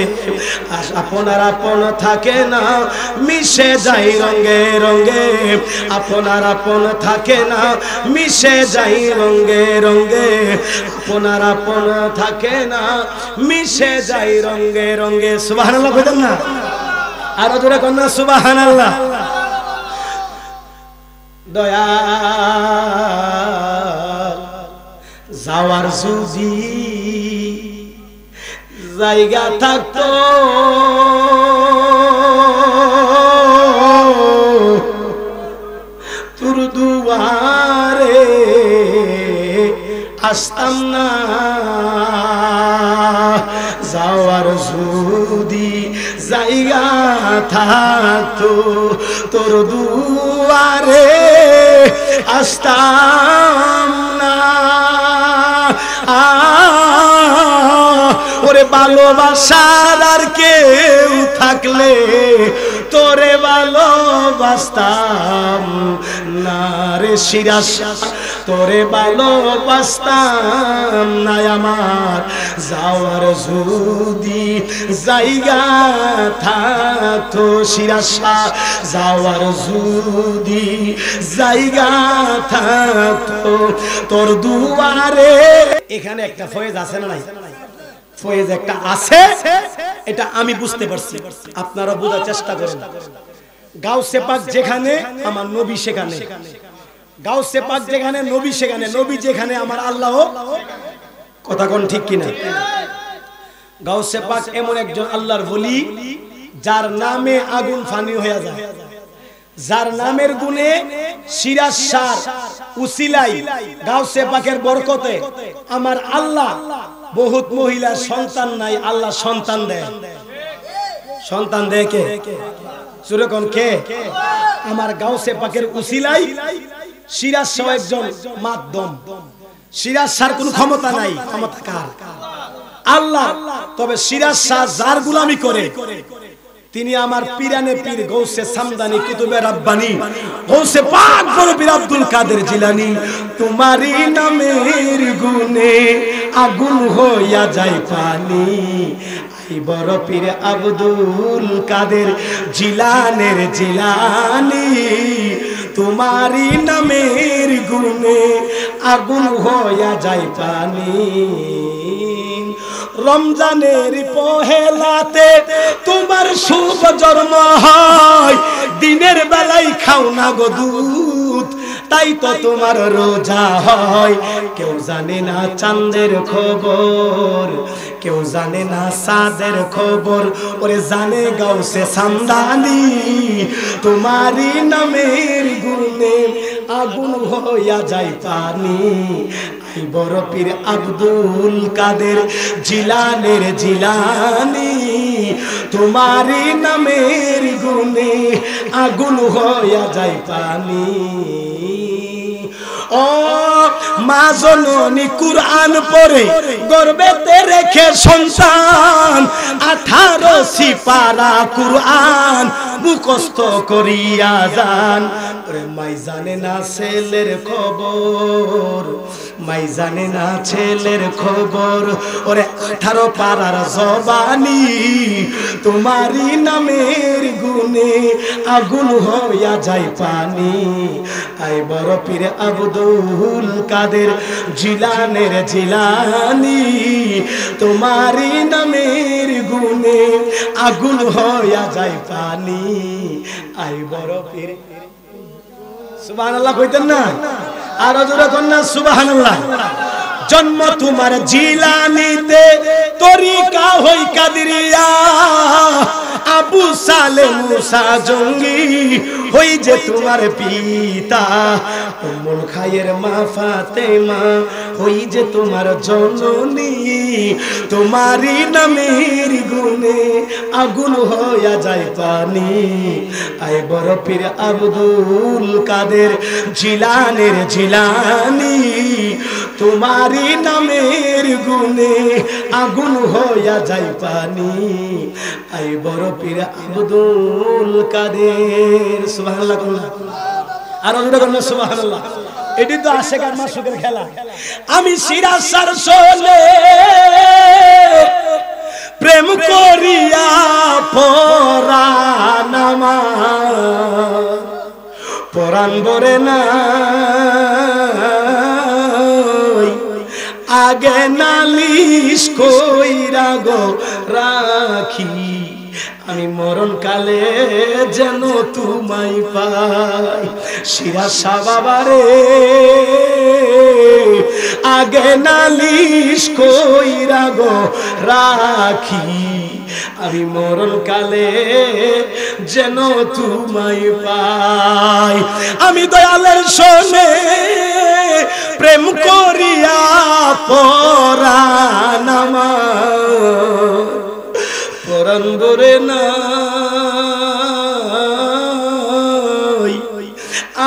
আপনার আপন থাকে না মিশে যায় রঙে রঙে আপনার আপন থাকে না মিশে যায় রঙে রঙে আপনার আপন থাকে না মিশে যায় রঙে রঙে সুবহানাল্লাহ বলেন না আরো জোরে কোন না সুবহানাল্লাহ দয়া যাওয়ার যদি জায়গা থাকতো তোর দুয়া আসতাম না যাওয়ার যদি জায়গা থাকতো তোর দুয়ারে আসতাম না ওরে ভালোবাসার আর কেউ থাকলে তোরে ভালোবাসতাম না রে সিরাজ তোরে ভালোবাসতাম না আমার যাওয়ার যদি জায়গা থাকতো সিরাজ যাওয়ার যদি জায়গা থাকতো তোর দুয়ারে এখানে একটা ফয়েজ আছে না নাই ফয়েজ একটা আছে এটা আমি বুঝতে পারছি আপনারা বোঝার চেষ্টা করেন গাউসে পাক যেখানে আমার নবী সেখানে গাউসে পাক যেখানে নবী সেখানে নবী যেখানে আমার আল্লাহ কথা কোন ঠিক কিনা গাউসে পাক এমন একজন আল্লাহর ওলি যার নামে আগুন ফানি হয়ে যায় যার নামের গুণে সিরাজ শাহ উসিলাই গাউসে পাকের বরকতে আমার আল্লাহ বহুত মহিলার সন্তান নাই আল্লাহ সন্তান দেয় সন্তান দেয় কে সুরে কোন কে আমার গাউসে পাকের উসিলাই সিরাজ শাহ একজন মাধ্যম সিরাজ শাহর কোনো ক্ষমতা নাই ক্ষমতা কার আল্লাহ তবে সিরাজ শাহ যার গোলামি করে তিনি আমার পীরানে পীর গৌসে সামদানি কুতুবে রাব্বানি গৌসে পাক বড় পীর আব্দুল কাদের জিলানী তোমারই নামের গুণে আগুন হইয়া যায় পানি এই বড় পীর আব্দুল কাদের জিলানের জিলানী তোমারই নামের গুণে আগুন হইয়া যায় পানি রমজানের পহেলাতে তোমার শুভ জন্ম হয় দিনের বেলায় খাও না গো দুধ তাই তো তোমার রোজা হয় কেউ জানে না চাঁদের খবর কেউ জানে না সাদের খবর ওরে জানে গাউসে সামদানি তোমারই নামের গুণে আগুন হইয়া যায় পানি এই বড় পীর আব্দুল কাদের জিলানের জিলানী তোমারই নামের গুণে আগুন হইয়া যায় পানি ও মা জননী কুরআন পড়ে গর্বেতে রেখে সন্তান 18 সিপারা কুরআন মুখস্থ করিয়া যান ওরে মাই জানে না ছেলের খবর মাই জানে না ছেলের খবর ওরে 18 পারার জবানি তোমারই নামের গুণে আগুন হইয়া যায় পানি আই বড় পীর আব্দুল কাদের জিলানের জিলানী তোমারই নামের গুণে আগুন হইয়া যায় পানি আই বড় পীর সুবহানাল্লাহ কইতেন না আর জোরে কোন না সুবহানাল্লাহ জন্ম তোমার জিলানীতে তরিকা হই কাদরিয়া আবু সালে মুসা জঙ্গি হই যে তোমার পিতা উম্মুল খায়ের মা ফাতেমা হই যে তোমার জননী তোমারই নামের গুণে আগুন হইয়া যায় পানি আই বড় পীর আব্দুল কাদের জিলানের জিলানী তোমারই নামের গুণে আগুন হইয়া যায় পানি আই বড় পীর আব্দুল কাদের সুবহানাল্লাহ আর ওটা কোন সুবহানাল্লাহ এটি তো আশেকার মাসুকের খেলা আমি সিরাজ সার শোনে প্রেম করিয়া পরাণ আমার পরাণ বরে না আগে নালিশ কইরা গো রাখি আমি মরণ কালে যেন তোমায় পাই সিরাজ শাহ বাবারে আগে নালিশ কইরা গো রাখি আমি মরণ কালে যেন তোমায় পাই আমি দয়ালের শোনে প্রেম করিয়া পরাণ আমার পরাণ ধরে না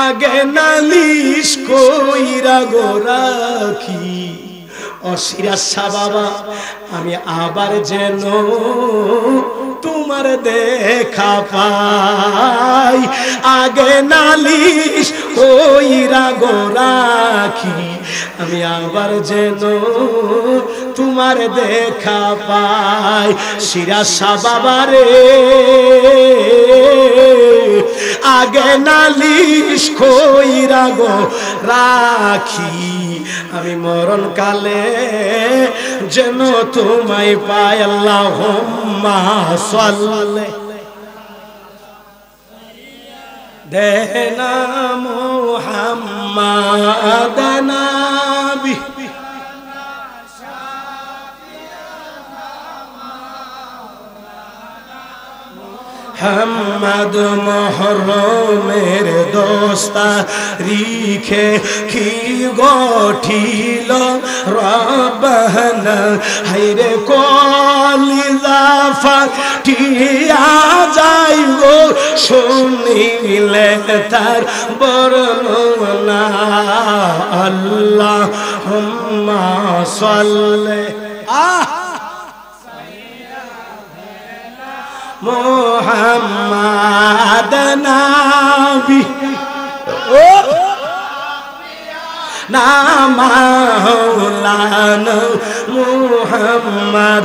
আগে নালিশ কইরা গো রাখি অশিরাশা বাবা আমি আবার যেন তোমার দেখা পাই আগে নালিশ কইরা গো রাখি আমি আবার যেন তোমার দেখা পাই শিরাশা বাবা রে আগে নালিশ কইরা গো রাখি আমি মরণ কালে যেন তোমায় পাই আল্লাহুম্মা সাল্লি দেনা মুহাম্মাদ নবী হাম্মাদ মুহরমের দোস্তা রিখে কি গঠিল রব্বানা হায়রে কলিজা ফাটিয়া যাইব শুনিলে তার বর্ণনা আল্লাহুম্মা সাল্লি মুহাম্মাদ নবী ও না মাওলানা মুহাম্মদ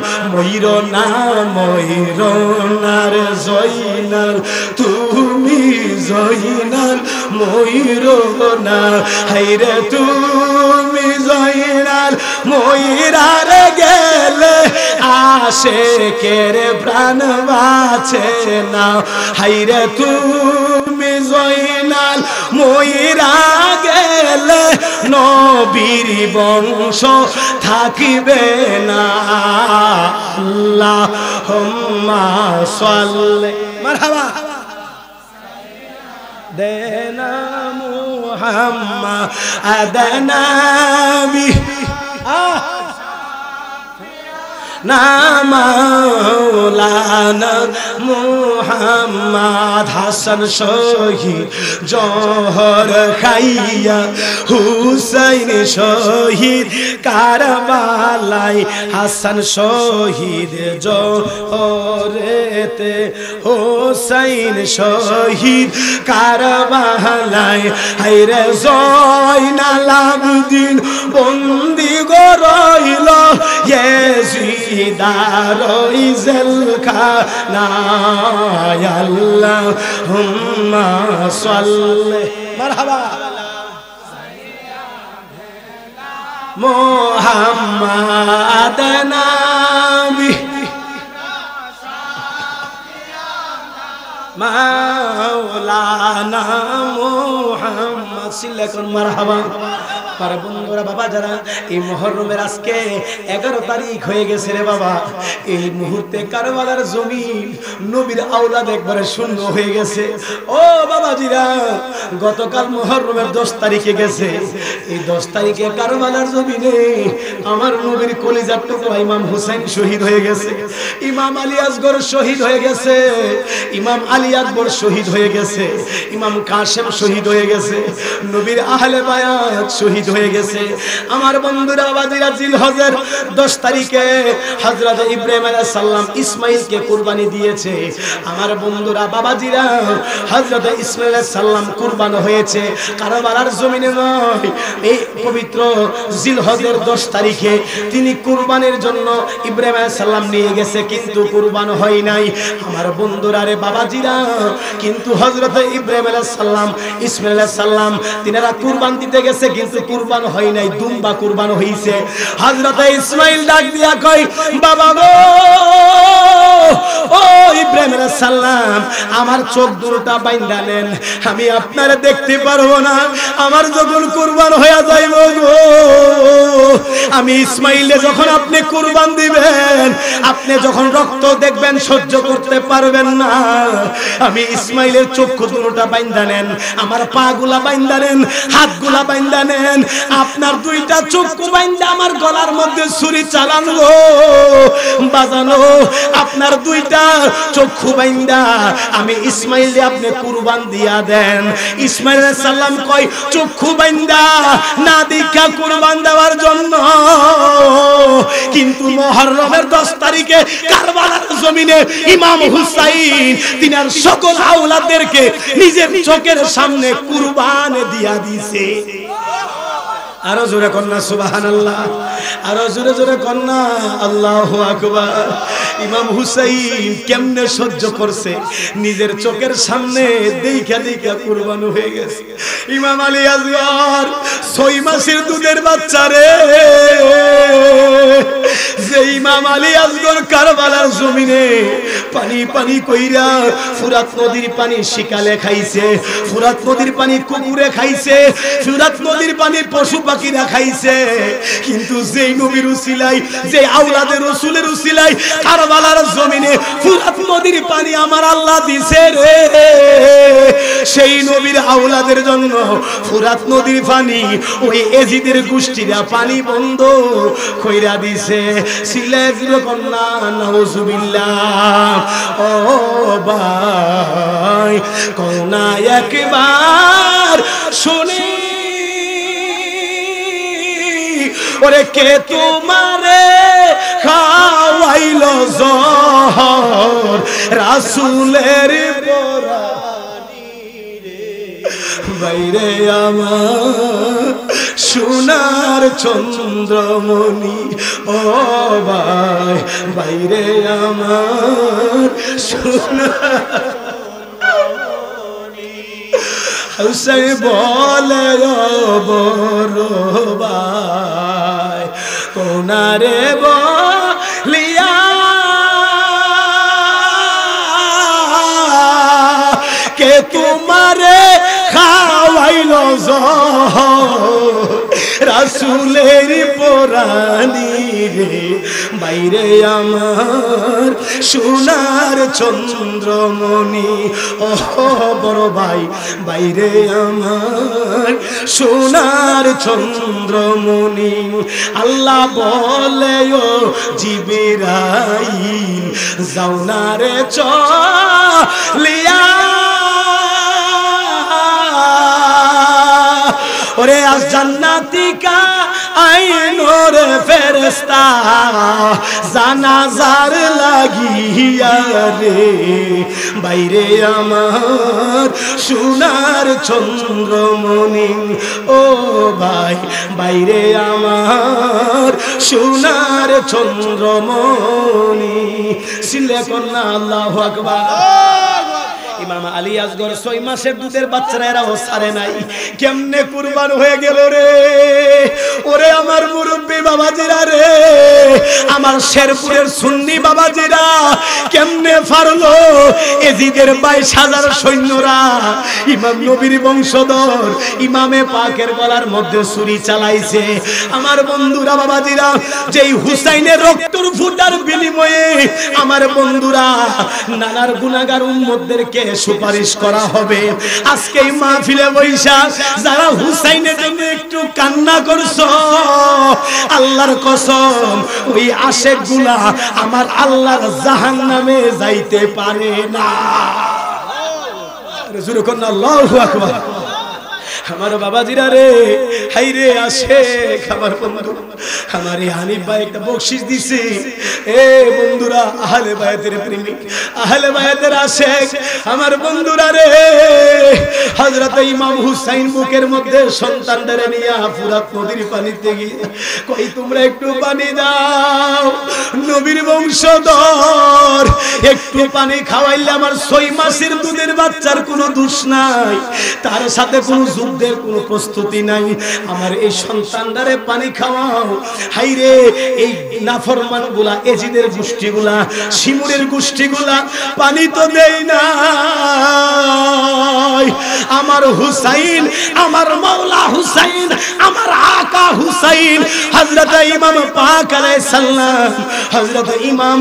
ময়ূরনার জয়নাল তুমি জয়নাল ময়ূরনা হায়রে তুমি জয়নাল ময়ূরার গেলে আশেকের প্রাণ বাঁচে না হায়রে তুমি জয়নাল ময়ূরা গেলে নবীর বংশ থাকিবে না আল্লাহুম্মা সাল্লি মারহাবা দেনা মুহাম্মাদ নবী না মাওলানা মুহাম্মদ হাসান শহীদ জহর খাইয়া হুসাইন শহীদ কারবালায় হাসান শহীদ জহরেতে হুসাইন শহীদ কারবালায় হায়রে জয়নাল আবদিন বন্দি গো রইল ইয়াজিদারই জেলখানা আল্লাহুম্মা সাল্লি মারহাবা মুহাম্মাদ নবী মাওলানা মুহাম্মদ সিল্লাকুন মারহাবা পারে বন্ধুরা বাবা যারা এই মুহররমের আজকে 11 তারিখ হয়ে গেছে রে বাবা এই মুহূর্তে কারবালার জমিন নবীর আওলাদ একবারে শূন্য হয়ে গেছে ও বাবাজিরা গতকাল মুহররমের 10 তারিখে গেছে এই 10 তারিখে কারবালার জমিনে আমার নবীর কলিজার টুকরা ইমাম হুসাইন শহীদ হয়ে গেছে ইমাম আলী আসগর শহীদ হয়ে গেছে ইমাম আলী আকবর শহীদ হয়ে গেছে ইমাম কাসেম শহীদ হয়ে গেছে নবীর আহলে বায়াত শহীদ হয়ে গেছে আমার বন্ধুরা বাবাজিরা জিলহজের 10 তারিখে হযরত ইব্রাহিম আলাইহিস সালাম ইসমাঈলকে কুরবানি দিয়েছে আমার বন্ধুরা বাবাজিরা হযরত ইসমাঈল আলাইহিস সালাম কুরবান হয়েছে কারবালার জমিনে নয় এই পবিত্র জিলহজের 10 তারিখে তিনি কুরবানির জন্য ইব্রাহিম আলাইহিস সালাম নিয়ে গেছে কিন্তু কুরবান হয় নাই আমার বন্ধুরা রে বাবাজিরা কিন্তু হযরত ইব্রাহিম আলাইহিস সালাম ইসমাঈল আলাইহিস সালাম তিনারা কুরবান দিতে গেছে কিন্তু কুরবান হয় নাই দুম্বা কুরবান হইছে হযরত ইসমাঈল ডাক দিয়া কই বাবা গো ও ইব্রাহিম আলাইহিস সালাম আমার চোখ দুটো বাইন্ধা নেন আমি আপনারে দেখতে পারবো না আমার যখন কুরবান হয়ে যাইব গো আমি ইসমাঈলে যখন আপনি কুরবান দিবেন আপনি যখন রক্ত দেখবেন সহ্য করতে পারবেন না আমি ইসমাঈলের চোখ দুটো বাইন্ধা নেন আমার পা গুলা বাইন্ধা নেন হাত গুলা বাইন্ধা নেন আপনার দুইটা চক্ষু বাইন্দা আমার গলার মধ্যে ছুরি চালানো বাজানো, আপনার দুইটা চক্ষু বাইন্দা আমি ইসমাইল আপনি কুরবান দিয়া দেন। ইসমাইল আলাইহিস সালাম কয় চক্ষু বাইন্দা না দেখা কুরবান দেওয়ার জন্য, কিন্তু মুহররমের 10 তারিখে কারবালার জমিনে ইমাম হুসাইন তিনার সকল আওলাদদেরকে নিজের চোখের সামনে কুরবান দিয়া দিয়েছে। আরো জোরে কন্যা সুবহানাল্লাহ, আরো জোরে জোরে কন্যা আল্লাহু আকবার। ইমাম হুসাইন কেমনে সহ্য করছে, নিজের চোখের সামনে দেখা দেখা কুরবান হয়ে গেছে। ইমাম আলী আসগর 6 মাসের দুধের বাচ্চা রে, যে ইমাম আলী আসগর কারবালার জমিনে পানি পানি কইরা ফুরাত নদীর পানি শিকালে খাইছে, ফুরাত নদীর পানি কুকুরে খাইছে, ফুরাত নদীর পানি পশু পাখিরা খাইছে, কিন্তু যেই নবীর উসিলাই, যে আওলাদের রাসূলের উসিলাই কারবালার জমিনে ফুরাত নদীর পানি আমার আল্লাহ দিছে রে, সেই নবীর আওলাদের জন্য ফুরাত নদীর পানি ওই এজিদের গোষ্ঠীরা পানি বন্ধ কইরা দিছে। সিলেজির কন্যা নাউজুবিল্লাহ। ও ভাই কন্যা একবার শুনি, ওরে কে তোমারে খাওয়াইলো জহর রাসূলের পরানি রে, বাইরে আমার সোনার চন্দ্রমণি, ও ভাই বাইরে আমার সোনার হুসাইন বলে বড় ভাই কোনারে বলিয়া কে তোমারে খাওয়াইলো রাসূলের পরানি রে, বাইরে আমার সোনার চন্দ্রমণি, ও বড় ভাই বাইরে আমার সোনার চন্দ্রমণি। আল্লাহ বলে ও জিবরাইল যাও না রে চলিয়া, ওরে আজ জান্নাতিকা আইনোর ফেরেশতা জানাজার লাগিয়া রে, বাইরে আমার সোনার চন্দ্রমণি, ও ভাই বাইরে আমার সোনার চন্দ্রমণি। সিলে কন্যা আল্লাহু আকবার। ইমাম আলী আসগর 6 মাসের দুধের বাচ্চারা এরাও ছাড়ে নাই, কেমনে কুরবান হয়ে গেল রে। ওরে আমার মুরব্বি বাবাজিরা রে, আমার শেরপুরের সুন্নি বাবাজিরা কেমনে পারলো এজিদের 22,000 সৈন্যরা ইমাম নবীর বংশধর ইমামে পাকের গলার মধ্যে ছুরি চালাইছে। আমার বন্ধুরা বাবাজিরা, যেই হুসাইনের রক্তের ফুটার বিনিময়ে আমার বন্ধুরা নানার গুনাহগার উম্মতদেরকে সুপারিশ করা হবে। আজকে এই মাহফিলে বৈশা যারা হুসাইনের জন্য একটু কান্না করছো, আল্লাহর কসম ওই আশেকগুলা আমার আল্লাহর জাহান্নামে যাইতে পারে না। রাসূল কন্না আল্লাহু আকবার। আমার বাবাজিরা রে, হাই রে আশেক আমার বন্ধু, আমার এই হানিফ ভাই একটা বকশিশ দিছে। এ বন্ধুরা, আহলে বায়াতের প্রেমিক, আহলে বায়াতের আশেক আমার বন্ধুরা রে, হযরত ইমাম হুসাইন বুকের মধ্যে সন্তানদের নিয়ে ফুরাত নদীর পানিতে গিয়ে কই তোমরা একটু পানি দাও, নবীর বংশধর একটু পানি খাওয়াইলে আমার 6 মাসের দুধের বাচ্চার কোনো দোষ নাই, তার সাথে কোনো যুদ্ধের কোনো প্রস্তুতি নাই, আমার এই সন্তানদারে পানি খাওয়াও। হাইরে এই নাফরমান গুলা, এজিদের গোষ্ঠীগুলা, শিমুরের গোষ্ঠীগুলা পানি তো দেয় না, আমার হুসাইন, আমার মাওলা হুসাইন, আমার আকা হুসাইন, হযরত ইমাম পাক আলাইহিস সালাম, হযরত ইমাম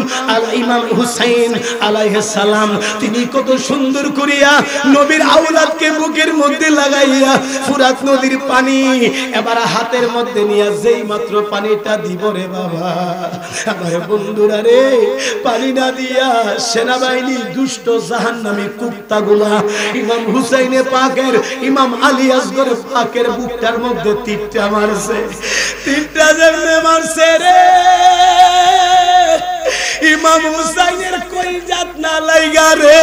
হুসাইন আলাইহিস সালাম, তিনি কত সুন্দর করিয়া নবীর আওলাদকে বুকের মধ্যে লাগাইয়া ফুরাত নদীর পানি এবার হাতের মধ্যে নিয়ে যেই মাত্র পানিটা দিব রে বাবা, আমার বন্ধুরা রে, পানি না দিয়া সেনাবাহিনী দুষ্ট জাহান্নামী কুত্তাগুলা ইমাম হুসাইনে পাকের, ইমাম আলী আসগর পাকের বুকটার মধ্যে তীরটা মারছে। তীরটা যেমনে মারছে রে, ইমাম হুসাইনের কলিজাত না লাইগা রে,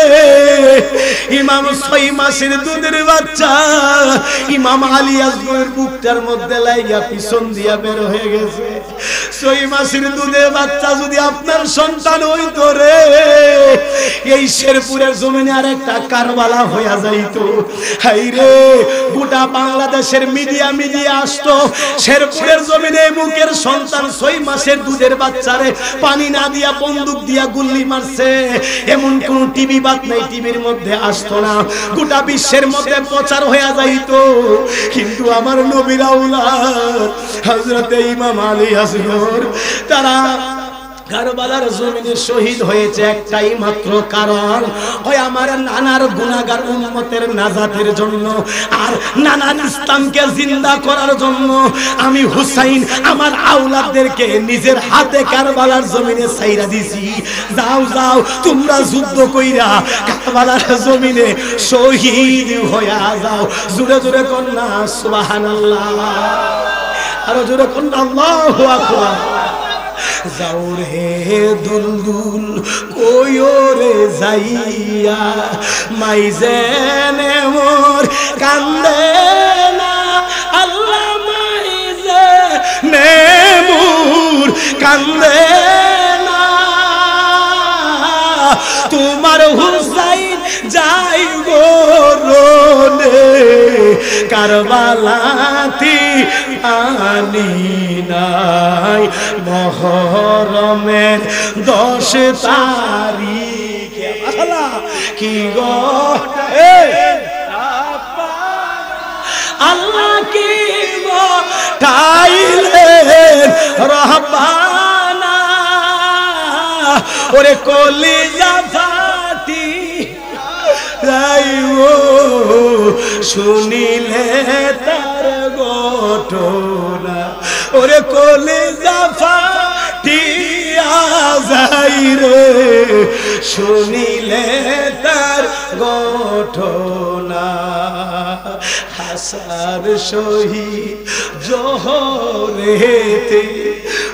ইমাম 6 মাসের দুধের বাচ্চা ইমাম আলী আসগরের বুকটার মধ্যে লাইগা পিছন দিয়া বের হয়ে গেছে। 6 মাসের দুধের বাচ্চা যদি আপনার সন্তান হইতো রে, এই শেরপুরের জমিনে আরেকটা কারবালা হইয়া যাইতো। হাই রে, গোটা বাংলাদেশের মিডিয়া আসতো, শেরপুরের জমিনে মুখের সন্তান 6 মাসের দুধের বাচ্চারে পানি না দিয়া বন্দুক দিয়া গুল্লি মারছে, এমন কোন টিভি বাত নাই, টিভির মধ্যে আসতো না, গোটা বিশ্বের মধ্যে প্রচার হয়ে যাইতো। কিন্তু আমার নবীর আওলাদ হযরত ইমাম আলী আসগর, তারা কারবালার জমিনে শহীদ হয়েছে একটাই মাত্র কারণ, ওই আমার নানার গুনাহগার উম্মতের নাজাতের জন্য, আর নানার ইসলামকে জিন্দা করার জন্য। আমি হুসাইন আমার আওলাদদেরকে নিজের হাতে কারবালার জমিনে ছাইরা দিছি, যাও যাও তোমরা যুদ্ধ কইরা কারবালার জমিনে শহীদ হইয়া যাও। জোরে জোরে কন্যা সুবহানাল্লাহ, আরো জোরে কন্যা আল্লাহু আকবার। যাও রে দুলদুল কইরে যাইয়া, মাইজেনে মোর কান্দে না, আল্লাহ মাইজেনে মোর কান্দে না, তোমার হুসাইন যাই গো রোলে, কারবালাতি আনি নাই, মুহররমের 10 তারিখে কি গো আল্লাহ কি গো তাইলেন রহবানা, ওরে কলিজা ফাটি যাইও শুনিলে তার ঘটনা, ওরে কলিজা ফাটিয়া যাই রে শুনিলে তার ঘটনা। হাসান শহীদ জোহরেতে,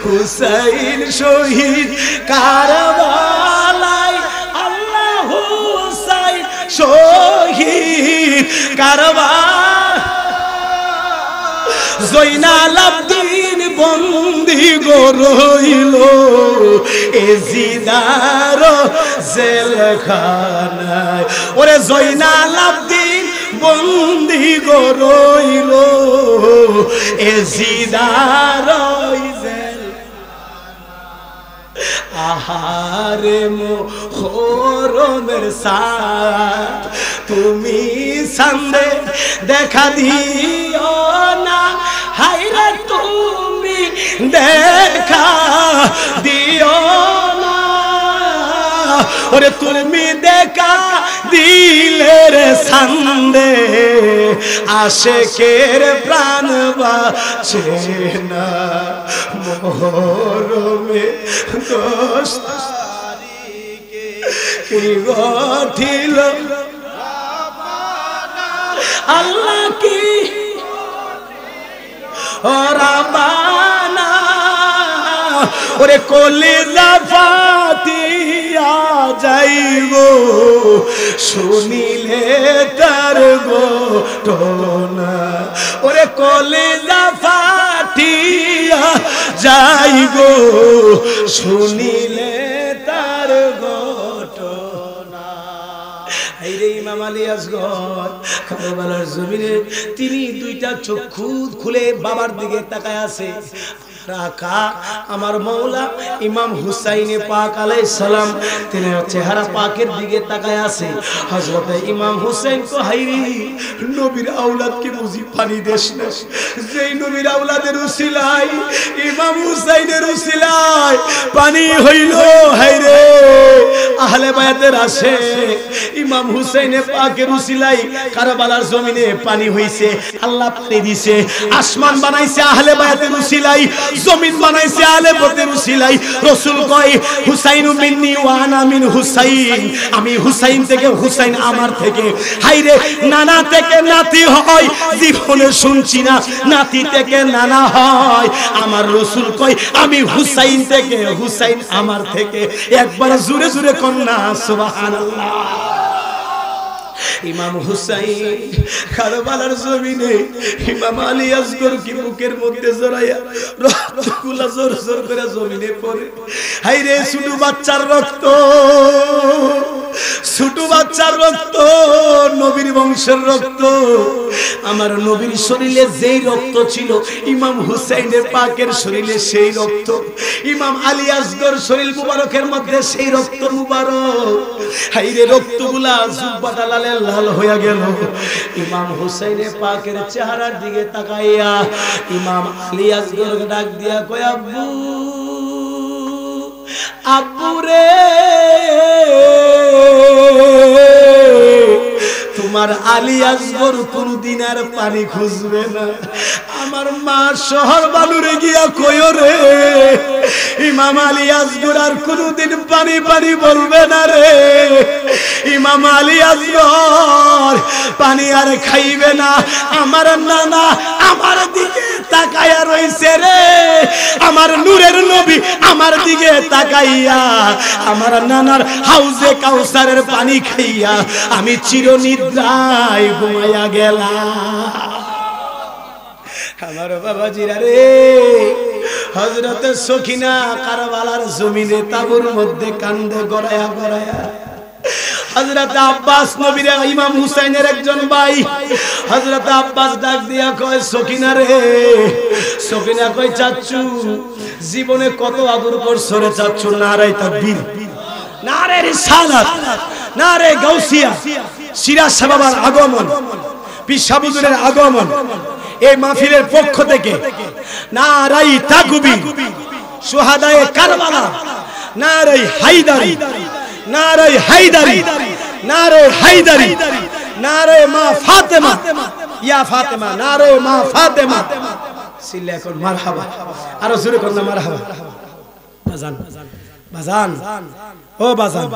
হুসাইন শহীদ কারবালায়, আল্লাহ হুসাইন শহীদ কারবালায়, জয়নাল আব্দিন বন্দি গো রইল এজিদার জেলখানায়, ওরে জয়নাল আব্দিন বন্দি গো রইল এজিদার জেল। আহারে মুহররমের সাথ তুমি সান্দে দেখা দিও না, হায়রে তুমি দেখা দিও না, ওরে তুমি দেখা দিলে রে সান্দে আশেকের প্রাণ বাঁচে না। মুহররমে 10 তারিখে কি গঠিল আল্লাহ কি রাবানা, ওরে কলিজা ফাটিয়া যাইগো শুনিলে তার ঘটনা, ওরে কলিজা ফাটিয়া যাইগো শুনিলে তার ঘটনা। এই রে ইমাম আলী আসগর কারবালার জমিনে তিনি 2টা চক্ষু খুলে বাবার দিকে তাকায় আছে। রাখা আমার মওলা ইমাম হুসাইন পাক আলাইহিস সালাম তিনি চেহারা পাকের দিকে তাকায় আছে হযরত ইমাম হুসাইন কো হাইরে নবীর আওলাদকে বুঝি পানি দেশ না যেই নবীর আওলাদের উসিলায় ইমাম হুসাইনের উসিলায় পানি হইল হাইরে আহলে বায়াতের আসে ইমাম হুসাইন পাকের উসিলায় কারবালার জমিনে পানি হইছে আল্লাহ পানি দিছে আসমান বানাইছে আহলে বায়াতের উসিলায় জমিন বানাইছে আহলে বায়াতের উসিলায় রাসূল কয় হুসাইন মিন্নি ওয়া আনা মিন হুসাইন আমি হুসাইন থেকে হুসাইন আমার থেকে হাইরে নানা থেকে নাতি হয় জীবনে শুনছি না নাতি থেকে নানা হয় আমার রাসূল কয় আমি হুসাইন থেকে হুসাইন আমার থেকে একবার জোরে জোরে কন্না সুবহানাল্লাহ ইমাম হুসাইন কারবালার জমিনে ইমাম আলী আসগর কি বুকের মধ্যে জড়াইয়া রক্তগুলা জোর জোর করে জমিনে পড়ে হায়রে ছোট বাচ্চার রক্ত ছোট বাচ্চার রক্ত নবীর বংশের রক্ত আমার নবীর শরীরে যেই রক্ত ছিল ইমাম হুসাইনের পাকের শরীরে সেই রক্ত ইমাম আলী আসগর শরীর মুবারকের মধ্যে সেই রক্ত মুবারক হায়রে রক্তগুলা জুব্বাটা লাল লাল হয়ে গেল ইমাম হুসাইনের পাকের চেহারার দিকে তাকাইয়া ইমাম আলী আসগর ডাক দিয়া কয় আব্বু আব্বু রে তোমার আলী আসগর কোনদিন আর পানি খুঁজবে না আমার মা শহর বালুরে গিয়া কইও রে ইমাম আলী আসগর আর কোনদিন পানি পানি বলবে না রে ইমাম আলী আসগর পানি আর খাইবে না আমার নানা আমার দিকে তাকায়া রইছে রে আমার নূরের নবী আমার দিকে তাকাইয়া আমার নানার হাউজে কাউসারের পানি খাইয়া আমি চিরনিদ্রায় ঘুমাইয়া গেলাম আমার বাবাজিরা রে হযরত সখিনা কারবালার জমিনে তাবুর মধ্যে কান্দে গড়ায়া গড়ায়া হযরত আব্বাস নবীর ইমাম হুসাইনের একজন ভাই হযরত আব্বাস ডাক দিয়া কয় সখিনা রে সখিনা কয় চাচু জীবনে কত আদর করছো রে চাচু নারে তাকবীর নারে রিসালাত নারে গাউসিয়া সিরাজ সাহাবার আগমন পিসাবুজুরের আগমন এই মাহফিলের পক্ষ থেকে নারাই তাকবীর শুহাদায়ে কারবালা নারাই হায়দারি নারে হায়দারি নারে হায়দারি নারে মা ফাতেমা ইয়া ফাতেমা নারে মা ফাতেমা সিল্লা কোন মারহাবা আর জোরে কোন মারহাবা বাজান বাজান ও বাজান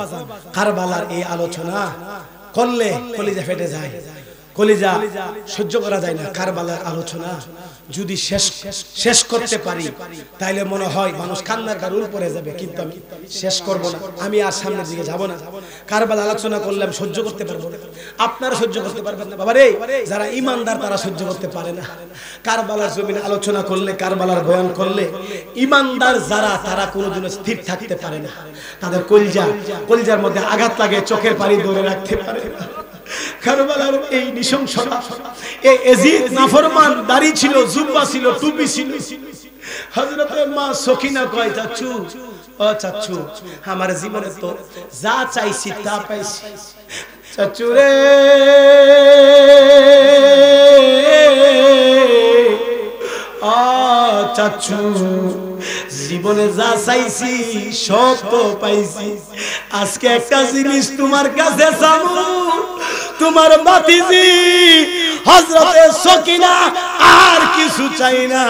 কারবালার এই আলোচনা করলে কলিজা ফেটে যায় কলিজা সহ্য করা যায় না কারবালার আলোচনা যদি শেষ করতে পারি তাইলে মনে হয় মানুষ কান্নার গারুল পড়ে যাবে কিন্তু আমি শেষ করব না আমি আর সামনের দিকে যাব না কারবালা আলোচনা করলাম সহ্য করতে পারবো না আপনারা সহ্য করতে পারবেন না বাবা রে যারা ঈমানদার তারা সহ্য করতে পারে না কারবালার জমিনে আলোচনা করলে কারবালার বয়ান করলে ঈমানদার যারা তারা কোনোদিনও স্থির থাকতে পারে না তাদের কলিজার মধ্যে আঘাত লাগে চোখের পানি ধরে রাখতে পারে না কারবালার এই নৃশংসতা এই এজিদ নাফরমান দাড়ি ছিল জুব্বা ছিল টুপি ছিল হযরত মা সখিনা কয় চাচু ও চাচু আমার জীবনে তো যা চাইছি তা পাইছি চাচু রে চাচু জীবনে যা চাইছি সব তো পাইছি আজকে একটা জিনিস তোমার কাছে চাবো তোমার ভাতিজি হযরতে সকিনা আর কিছু চাই না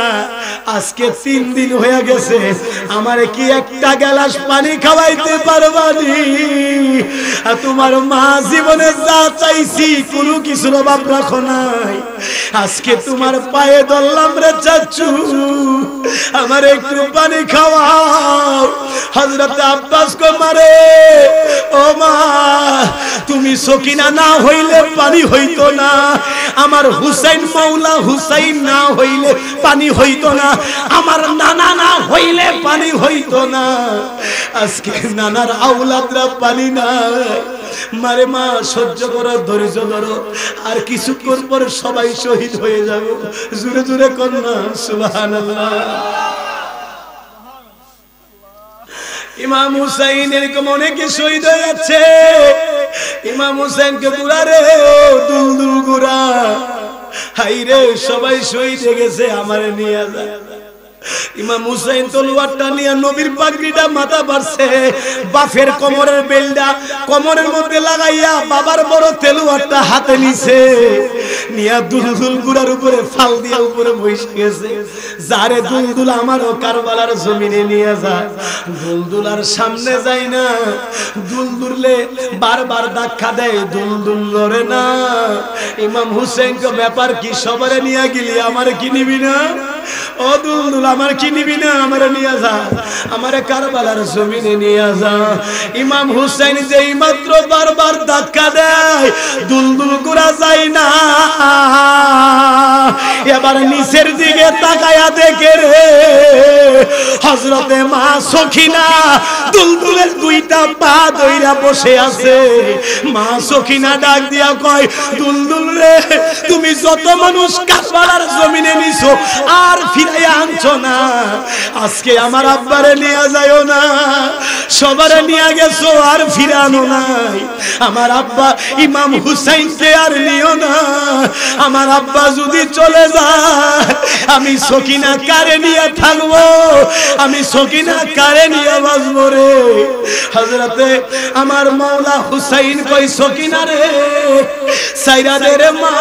আজকে 3 দিন হয়ে গেছে আমারে কি একটা গ্লাস পানি খাওয়াইতে পারবানি আর তোমার মা জীবনে যা চাইছি কোনো কিছুর অভাব রাখো নাই আজকে তোমার পায়ে ধরলাম রে চাচু আমার একটু পানি খাওয়াও হযরত আব্বাস কো মারে ও মা তুমি সকিনা না হইলে পানি হইতো না আমার হুসাইন মাওলা হুসাইন না হইলে পানি হইতো না আমার নানা না হইলে পানি হইতো না আজকে নানার আওলাদরা পানি না মারে মা সহ্য করো ধৈর্য ধরো আর কিছুক্ষণ পরে সবাই শহীদ হয়ে যাবে জোরে জোরে কন্যা সুবহানাল্লাহ ইমাম হুসাইন এরকম অনেকে শহীদ হয়ে যাচ্ছে। ইমাম হুসাইনকে গুড়ারে দুলদুল গুড়া, হাই রে সবাই শহীদ হয়ে গেছে, আমারে নিয়ে যায়। ইমাম হুসাইন তলোয়ারটা নিয়ে নবীর পাগড়িটা মাথা পারছে, বাফের কোমরের বেলটা কোমরের মধ্যে লাগাইয়া বাবার বড় তলোয়ারটা হাতে নিছে, নিয়া দুলদুল গুড়ার উপরে ফাল দিয়া উপরে বসে গেছে। যারে দুলদুল আমারও কারবালার জমিনে নিয়ে যায়। দুলদুলার সামনে যায় না, দুলদুললে বারবার ধাক্কা দেয়, দুলদুল লড়ে না। ইমাম হুসাইনকে ব্যাপার কি, সবারে নিয়ে গেলি আমারে কি নিবি না? ও দুলদুল আমার কি নিবি না? আমারে নিয়ে যা, আমারে কারবালার জমিনে নিয়ে যা। ইমাম হুসাইন যেই মাত্র বারবার ধাক্কা দেয়, দুলদুল গুড়া যায় না। এবার নিচের দিকে তাকায়া দেখে রে হযরতে মা সখিনা দুলদুলের দুইটা পা ধইরা বসে আছে। মা সখিনা ডাক দিয়া কয়, দুলদুল রে তুমি যত মানুষ কারবালার জমিনে নিছো আর ফিরাইয়া আনছো না, আজকে আমার আব্বারে নিয়ে যাইও না। সবারে নিয়ে গেছো আর ফিরানো নাই, আমার আব্বা ইমাম হুসাইনকে আর নিও না। আমার আব্বা যদি চলে যায় আমি সখিনা কারে নিয়ে থাকবো, আমি সখিনা কারে নিয়ে বাঁচবো রে? হযরতে আমার মাওলা হুসাইন কই, সখিনা রে সাইরা দে রে মা,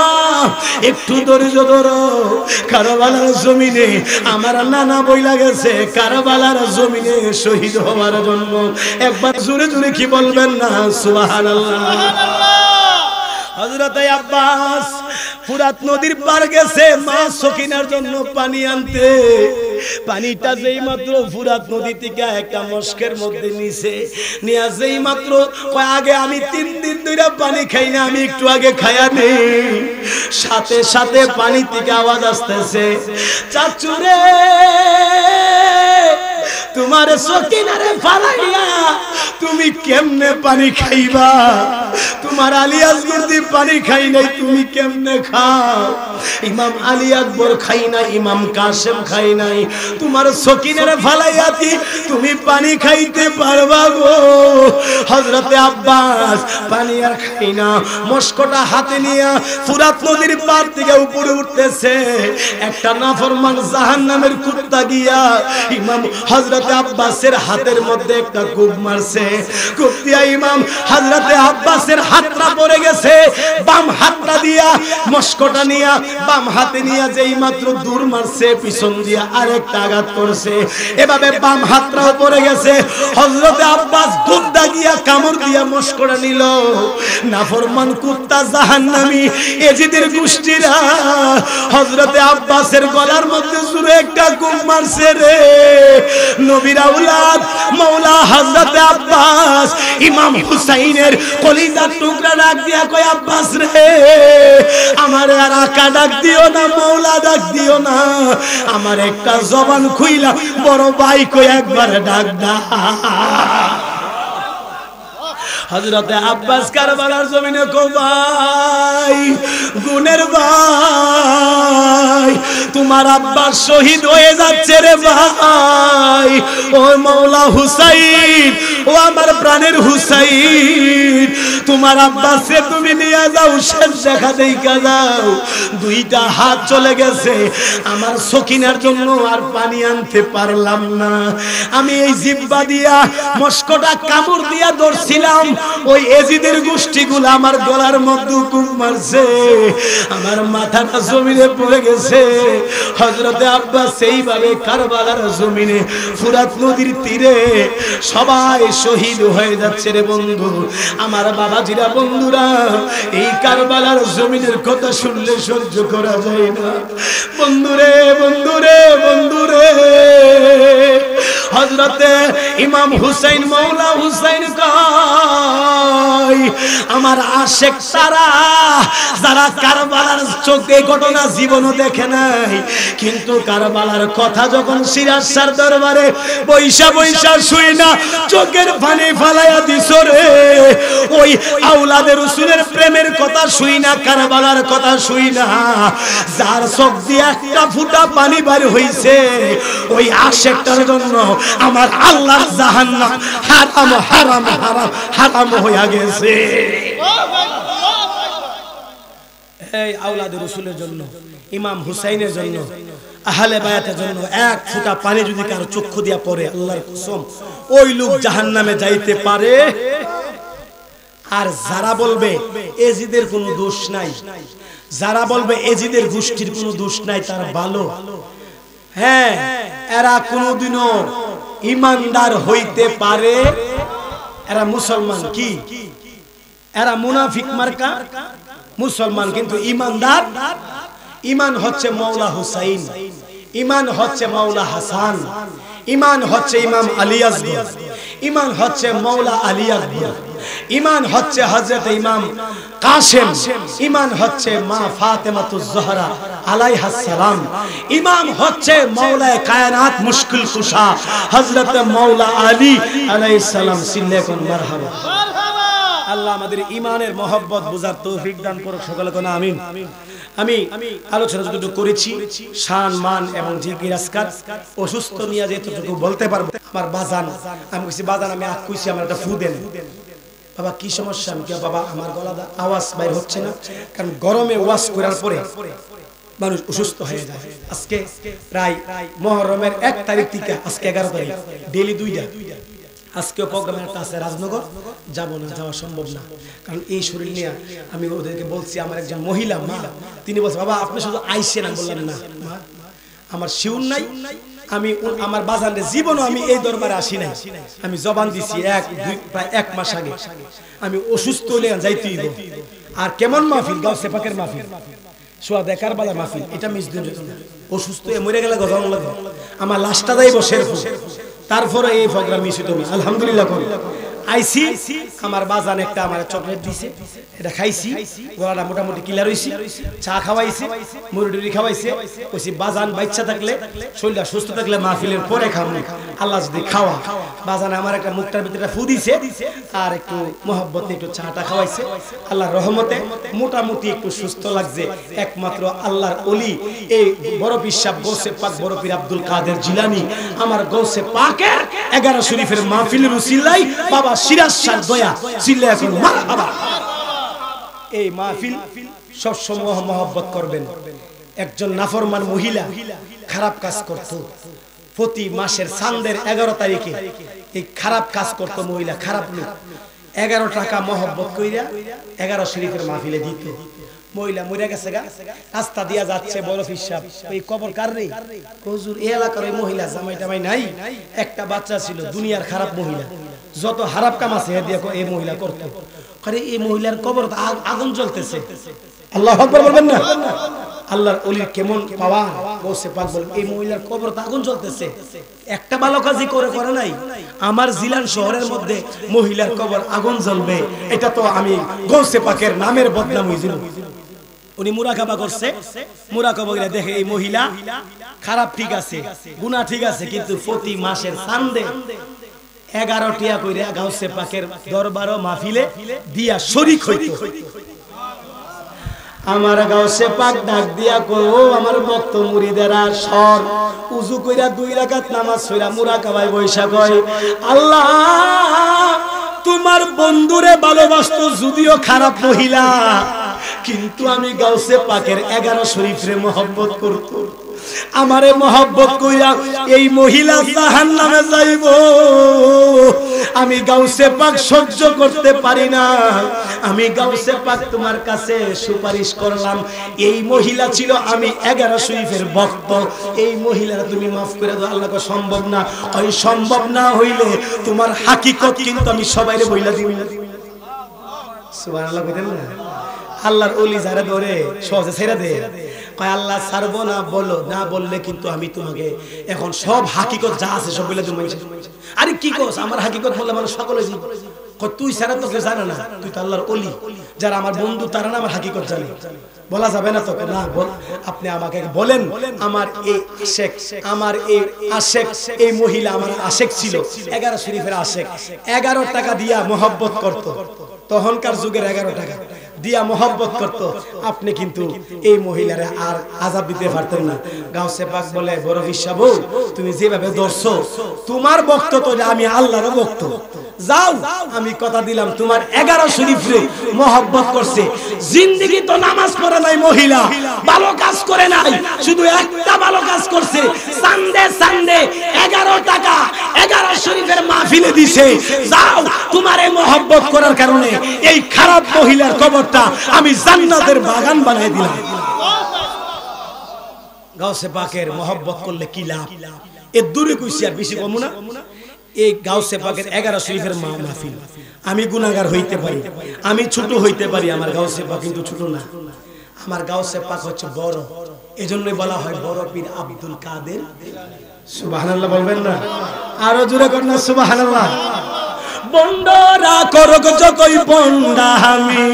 একটু ধৈর্য ধরো। কারবালার জমিনে আমার নানা বইলা গেছে কারবালার জমিনে শহীদ হওয়ার জন্য। একবার জোরে জোরে কি বলবেন না সুবহানাল্লাহ। হযরত আব্বাস ফুরাত নদীর পার গেছে মা সখিনার জন্য পানি আনতে। পানিটা যেই মাত্র ফুরাত নদী থেকে একটা মস্কের মধ্যে নিছে, নিয়ে যেই মাত্র কয় আগে আমি 3 দিন ধরে পানি খাই না, আমি একটু আগে খায়া নেই। সাথে সাথে পানি থেকে আওয়াজ আসতেছে, চাচুরে তোমার সখিনারে ফালাইয়া তুমি কেমনে পানি খাইবা? তোমার আলী আসগরদি পানি খাই নাই, তুমি কেমনে খাও? ইমাম আলী আকবর খাই নাই, ইমাম কাসেম খাই নাই, তোমার সখিনারে ফালাইয়াতি তুমি পানি খাইতে পারবা গো? হযরতে আব্বাস পানি আর খাই না, মস্কটা হাতে নিয়ে ফুরাত নদীর পার থেকে উপরে উঠতেছে। একটা নাফরমান জাহান্নামের কুত্তা গিয়া ইমাম হযরতে আব্বাসের হাতের মধ্যে একটা কূপ মারছে। কূপ দিয়া ইমাম হযরতে আব্বাসের হাতটা পড়ে গেছে। বাম হাতটা দিয়া মস্কটা নিয়া বাম হাতে নিয়া যেই মাত্র দূর মারছে, পিছন দিয়া আরেকটা আঘাত করছে। এভাবে বাম হাতটাও পড়ে গেছে। হযরতে আব্বাস দুধটা গিয়া কামড় দিয়া মস্কটা নিল। নাফরমান কুত্তা জাহান্নামী এজিদের গোষ্ঠীরা হযরতে আব্বাসের গলার মধ্যে জুড়ে একটা কূপ মারছে রে। নবীর আওলাদ মাওলা হযরতে আব্বাস ইমাম হুসাইনের কলিজার টুকরা ডাক দিয়া কয়, আব্বাস রে আমার আর আকা ডাক দিও না, মাওলা ডাক দিও না, আমার একটা জবান খুইলা বড় ভাই কই একবার ডাক দা। হযরতে আব্বাস কারবালার জমিনে কো ভাই, গুনের ভাই তোমার আব্বা শহীদ হয়ে যাচ্ছে রে ভাই। ও মাওলা হুসাইন, ও আমার প্রাণের হুসাইন, তোমার আব্বাসকে তুমি নিয়ে যাও, শেষ দেখা দেইখা যাও। দুইটা হাত চলে গেছে, আমার সখিনার জন্য আর পানি আনতে পারলাম না। আমি এই জিহ্বা দিয়া মস্কটা কামড় দিয়া ধরছিলাম, ওই এজিদের গোষ্ঠীগুলো আমার গলার মধ্যে কূপ মারছে, আমার মাথাটা জমিনে পড়ে গেছে। হযরতে আব্বাস সেইভাবে কারবালার জমিনে ফুরাত নদীর তীরে সবাই শহীদ হয়ে যাচ্ছে রে বন্ধু। আমার বাবাজিরা বন্ধুরা, এই কারবালার জমিনের কথা শুনলে সহ্য করা যায় না বন্ধুরে, বন্ধুরে, বন্ধুরে। হযরতে ইমাম হুসাইন মাওলা হুসাইন কয়, আমার আশেক তারা যারা কারবালার চোখে ঘটনা জীবনও দেখে নাই, কিন্তু কারবালার কথা যখন সিরাজ শাহর দরবারে বৈশা বৈশা শুই না চোখের পানি ফালাইয়া দিছ রে। ওই আওলাদে রাসূলের প্রেমের কথা শুই না, কারবালার কথা শুই না, যার চোখ দিয়ে একটা ফুটা পানি বের হইছে, ওই আশেকটার জন্য আমার আল্লাহর জাহান্নাম হারাম হারাম হারাম হারাম হয়ে গেছে। এই আওলাদে রাসূলের জন্য, ইমাম হুসাইনের জন্য, আহলে বায়াতের জন্য এক ফোঁটা পানি যদি কারো চক্ষু দিয়া পড়ে, আল্লাহর কসম ওই লোক জাহান্নামে যাইতে পারে। আর যারা বলবে এজিদের কোনো দোষ নাই, যারা বলবে এজিদের গোষ্ঠীর কোনো দোষ নাই, তারা ভালো, হ্যাঁ, এরা কোনোদিনও ইমানদার হইতে পারে। এরা মুসলমান, কি এরা মুনাফিক মার্কা মুসলমান, কিন্তু ইমানদার। ইমান হচ্ছে মাওলা হুসাইন, ইমান হচ্ছে মাওলা হাসান, ইমান হচ্ছে ইমাম আলী আসগর, ইমান হচ্ছে মাওলা আলী আকবর, ইমান হচ্ছে হযরত ইমাম কাসেম, ইমান হচ্ছে মা ফাতেমাতুজ জোহরা আলাইহাস সালাম, ইমাম হচ্ছে মাওলায়ে কায়নাত মুশকিল কুশা হযরত মাওলা আলী আলাইহিস সালাম। সিল্লাকুন মারহাবা। আল্লাহ আমাদের ইমানের মহব্বত বুঝার তৌফিক দান করুক, সকলে কোন আমিন। আমি আলোচনা যতটুকু করেছি শান মান এবং জিকির আজকার অসুস্থ নিয়ে যেতটুকু বলতে পারবো। আমার বাজান, আমি কইছি বাজান আমি আগ কইছি আমার একটা ফু দেন। বাবা কি সমস্যা? আমি কি বাবা আমার গলা আওয়াজ বাইর হচ্ছে না, কারণ গরমে ওয়াজ করার পরে মানুষ অসুস্থ হয়ে যায়। আজকে প্রায় মুহররমের 1 তারিখ থেকে আজকে 11 তারিখ, ডেইলি 2টা। আজকেও প্রোগ্রাম একটা আছে রাজনগর, যাব না, যাওয়া সম্ভব না, কারণ এই শরীর নিয়ে। আমি ওদেরকে বলছি, আমার একজন মহিলা মা, তিনি বলছে বাবা আপনি শুধু আইসেন। আমি বললাম না মা, আমার শিউর নাই, আমি আমার বাজানের জীবনও আমি এই দরবারে আসি নাই। আমি জবান দিছি প্রায় 1 মাস আগে আমি অসুস্থ হলে যাইতেই হইব। আর কেমন মাহফিল? গাউসে পাকের মাহফিল, সোয়াদে কারবালার মাহফিল, এটা মিস দিন যেত না। অসুস্থ হয়ে মরে গেলে গজানো লাগবে, আমার লাশটা যাইব শেরপুর, তারপরে এই প্রোগ্রাম মিস হইতো। আলহামদুলিল্লাহ করি আইসি। আমার বাজান একটা আমার চকলেট দিছে, এটা খাইছি, গলাটা মোটামুটি ক্লিয়ার হইছে। চা খাওয়াইছে, মুড়ি খাওয়াইছে। কইছি বাজান বাচ্চা থাকলে, শরীরটা সুস্থ থাকলে মাহফিলের পরে খাবো, আল্লাহ যদি খাওয়া। বাজান আমার একটা মুখটার ভিতরে ফু দিছে, আর একটু মহব্বতে একটু চাটা খাওয়াইছে। আল্লাহর রহমতে মোটামুটি একটু সুস্থ লাগছে। একমাত্র আল্লাহর ওলি এই বড় পিসাব গৌসে পাক বড় পীর আব্দুল কাদের জিলানী আমার গৌসে পাকের 11 শরীফের মাহফিলের উসিলাই বাবা সিরাজ শাহ দয়া চিল্লায়া এখন মারহাবা। এই মাহফিল সব সময় মহব্বত করবেন। একজন নাফরমান মহিলা খারাপ কাজ করত, প্রতি মাসের চাঁদের 11 তারিখে এই খারাপ কাজ করত মহিলা, খারাপ লোক। 11 টাকা মহব্বত কইরা 11 শরীফের মাহফিলে দিত। মহিলা মরে গেছে গা, রাস্তা দিয়া যাচ্ছে বড় পিসাব, ওই কবর কার রে? হুজুর এই এলাকার ওই মহিলা জামাই টামাই নাই, একটা বাচ্চা ছিল, দুনিয়ার খারাপ মহিলা, যত খারাপ কাম আছে দিয়ে এই মহিলা করত। আরে এই মহিলার কবর আগুন জ্বলতেছে। আল্লাহু আকবার বলবেন না? আল্লাহর ওলির কেমন পাওয়ার, গৌসে পাক বলেন এই মহিলার কবর তো আগুন জ্বলতেছে, একটা ভালো কাজই করে নাই। আমার জিলান শহরের মধ্যে মহিলার কবর আগুন জ্বলবে, এটা তো আমি গৌসে পাকের নামের বদনাম হইছিল। উনি মুরাকাবা করছে, মুরাকাবা করে দেখে এই মহিলা খারাপ ঠিক আছে, গুনাহ ঠিক আছে, কিন্তু প্রতি মাসের চাঁদে 11 টিয়া কইরা গাউসে পাকের দরবার ও মাহফিলে দিয়া শরীক হইতো। আমার গাউসে পাক ডাক দিয়া কই, ও আমার ভক্ত মুরিদেরা, সর উযু কইরা 2 রাকাত নামাজ পড়া মুরাকাবায় বৈশা কয়, আল্লাহ তোমার বন্ধুরে ভালোবাসতো, যদিও খারাপ মহিলা, কিন্তু আমি গাউসে পাকের 11 শরীফরে মহব্বত করত। আমারে মহব্বত কইরা এই মহিলা জাহান্নামে যাইব, আমি গাউসে পাক সহ্য করতে পারি না। আমি গাউসে পাক তোমার কাছে সুপারিশ করলাম, এই মহিলা ছিল আমি 11 শরীফের ভক্ত, এই মহিলারা তুমি মাফ করে দাও। আল্লাহ কো সম্ভব না। ওই সম্ভব না হইলে তোমার হাকিকত কিন্তু আমি সবাইরে বইলা দিব। সুবহানাল্লাহ কইতেন না? আল্লাহর ওলি যারা ধরে সহজে ছেড়ে দেয়, কয় আল্লাহ ছাড়বো না, বলো না, বললে কিন্তু আমি তোমাকে এখন সব হাকিকত যা আছে সব বলে তুমি। আরে কি কস? আমার হাকিকত বললে মানুষ সকলে জি কয়, তুই ছাড়া তোকে জানে না, তুই তো আল্লাহর ওলি। যারা আমার বন্ধু তারা না আমার হাকিকত জানে, বলা যাবে না তোকে? না, বল, আপনি আমাকে বলেন। আমার এই আশেক, আমার এই আশেক, এই মহিলা আমার আশেক ছিল, 11 শরীফের আশেক, 11 টাকা দিয়া মহব্বত করত। তখনকার যুগের 11 টাকা, দিয়া মোহব্বত করত, আপনি কিন্তু এই মহিলারে আর আযাব দিতে পারতেন না। গাউসে পাক বলে, বড় হিসাবু তুমি যেভাবে ধরছো, তোমার ভক্ত তো আমি আল্লাহর ভক্ত, যাও আমি কথা দিলাম তোমার 11 শরীফে মোহব্বত করছে। জিন্দেগি তো নামাজ পড়ে নাই মহিলা, ভালো কাজ করে নাই, শুধু একটা ভালো কাজ করছে, সানডে সানডে 11 টাকা 11 শরীফের মাহফিলে দিছে। যাও তোমার এই মোহব্বত করার কারণে এই খারাপ মহিলার কবরটা আমি জান্নাতের বাগান বানিয়ে দিলাম। গাউসে পাকের মোহব্বত করলে কি লাভ, এর দূরে কইছি আর বেশি কম না। এই গাউসে পাকের 11 শরীফের মাহফিল, আমি গুনাহগার হইতে পারি, আমি ছোট হইতে পারি, আমার গাউসে পাক কিন্তু ছোট না। আমার গাউসে পাক হচ্ছে বড়, এজন্যই বলা হয় বড় পীর আব্দুল কাদের। সুবহানাল্লাহ বলবেন না? আরো জোরে করেন না সুবহানাল্লাহ। বন্ডরা করগ যতই বন্ডামি,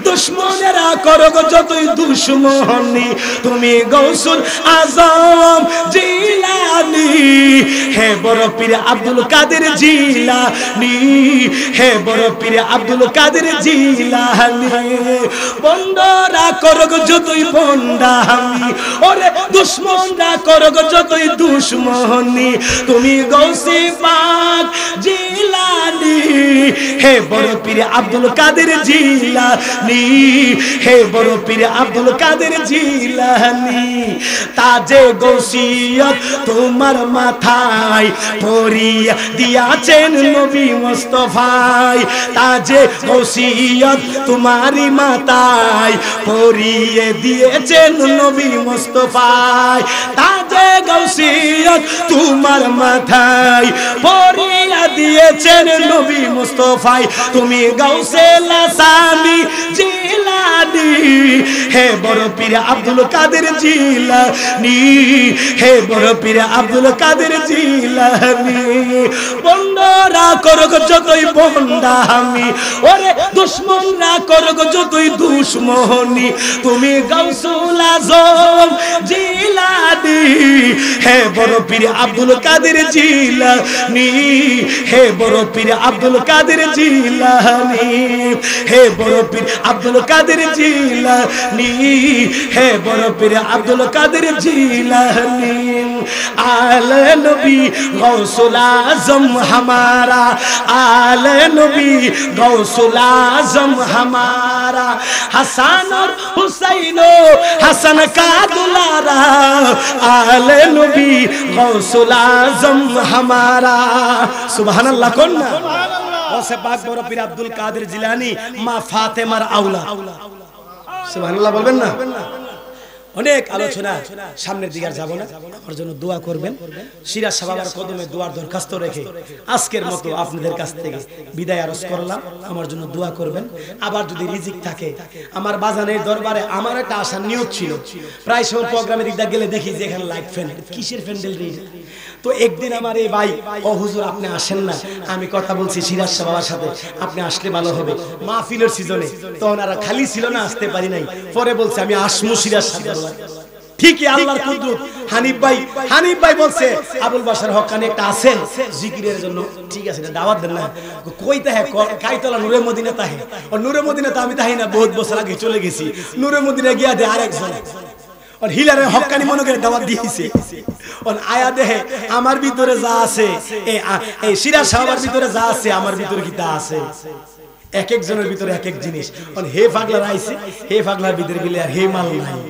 দুশ্মনেরা করগ যতই দুশ্মনী, তুমি গৌসুল আজম জিলানী, হে বড় পীর আব্দুল কাদের জিলানী, হে বড় পীর আব্দুল কাদের জিলানী। বন্ডরা করগ যতই বন্ডামি, ওরে দুশ্মনরা করগ যতই দুশ্মনী, তুমি গৌসে পাক জিলানী, হে বড় পীর আব্দুল কাদের জিলানী, হে বড় পীর আব্দুল কাদের জিলানী। তাজে গৌসিয়ত তোমার মাথায় পরিয়া দিয়াছেন নবী মুস্তাফায়, তাজে গৌসিয়ত তোমারই মাথায় পরিয়ে দিয়েছেন নবী মুস্তাফায়, তাজে গৌসিয়ত তোমার মাথায় পরিয়া দিয়েছেন নবী মুস্তাফায়, তুমি গাউসে লাসানি জিলানী, হে বড় পীর আব্দুল কাদের জিলানী, হে বড় পীর আব্দুল কাদের জিলানী। বন্ডরা করগ যতই বন্ডামি, ওরে দুশ্মনরা করগ যতই দুশ্মনী, তুমি গাউসুল আজম জিলানী, হে বড় পীর আব্দুল কাদের জিলানী, হে বড় পীর আব্দুল কাদের জিলানী, হে বড় পীর আব্দুল কাদের জিলানী, হে বড় পীর আব্দুল কাদের জিলানী। আলে নবী গৌসুল আজম हमारा, आले नबी गौसुल आजम हमारा, हसन और हुसैन हसन का दुलारा, आले नबी गौसुल आजम हमारा। सुभान अल्लाह कौन ना गौसे पाक बड़ पीर अब्दुल कादिर जिलानी मा फातेमार आउला। सुभान अल्लाह বলবেন না? অনেক আলোচনা, সামনের দিকে আর যাব না। আমার জন্য দোয়া করবেন, সিরাজ সাহাবার কদমে দোয়ার দরখাস্ত রেখে আজকের মতো আপনাদের কাছ থেকে বিদায় আরজ করলাম। আমার জন্য দোয়া করবেন। আবার যদি রিজিক থাকে, আমার বাজানের দরবারে আমার একটা আশা নিয়ত ছিল, প্রায় সব প্রোগ্রামে দিকটা গেলে দেখি যে এখানে লাইট ফ্যান, কিসের প্যান্ডেল রে। তো একদিন আমার এই ভাই, ও হুজুর আপনি আসেন না, আমি কথা বলছি সিরাজ সাহাবার সাথে, আপনি আসলে ভালো হবে। মাহফিলের সিজনে তখন আর খালি ছিল না, আসতে পারি নাই। পরে বলছে আমি আসমু সিরাজ সাহাবার। ঠিকই আল্লাহর কুদরত। হানিফ ভাই বলছে আবুল বাশার হক্কানি একটা আছেন জিকিরের জন্য, ঠিক আছে না দাওয়াত দেন না। কই তাহে কাইতলা নূরে মদিনা তাহে, আর নূরে মদিনা তো আমি তাহি না, বহুত বছর আগে চলে গেছি। নূরে মদিনা গিয়া দে আরেকজন আর হিলারে হক্কানি মনে করে দাওয়াত দিয়েছে। আর আয়া দেহে আমার ভিতরে যা আছে, এই সিরাজ সাহাবার ভিতরে যা আছে আমার ভিতরে কি তা আছে। এক একজনের ভিতরে এক এক জিনিস। আর হে পাগলা আইছে, হে পাগলার ভিতরে গেলে আর হে মাল নাই।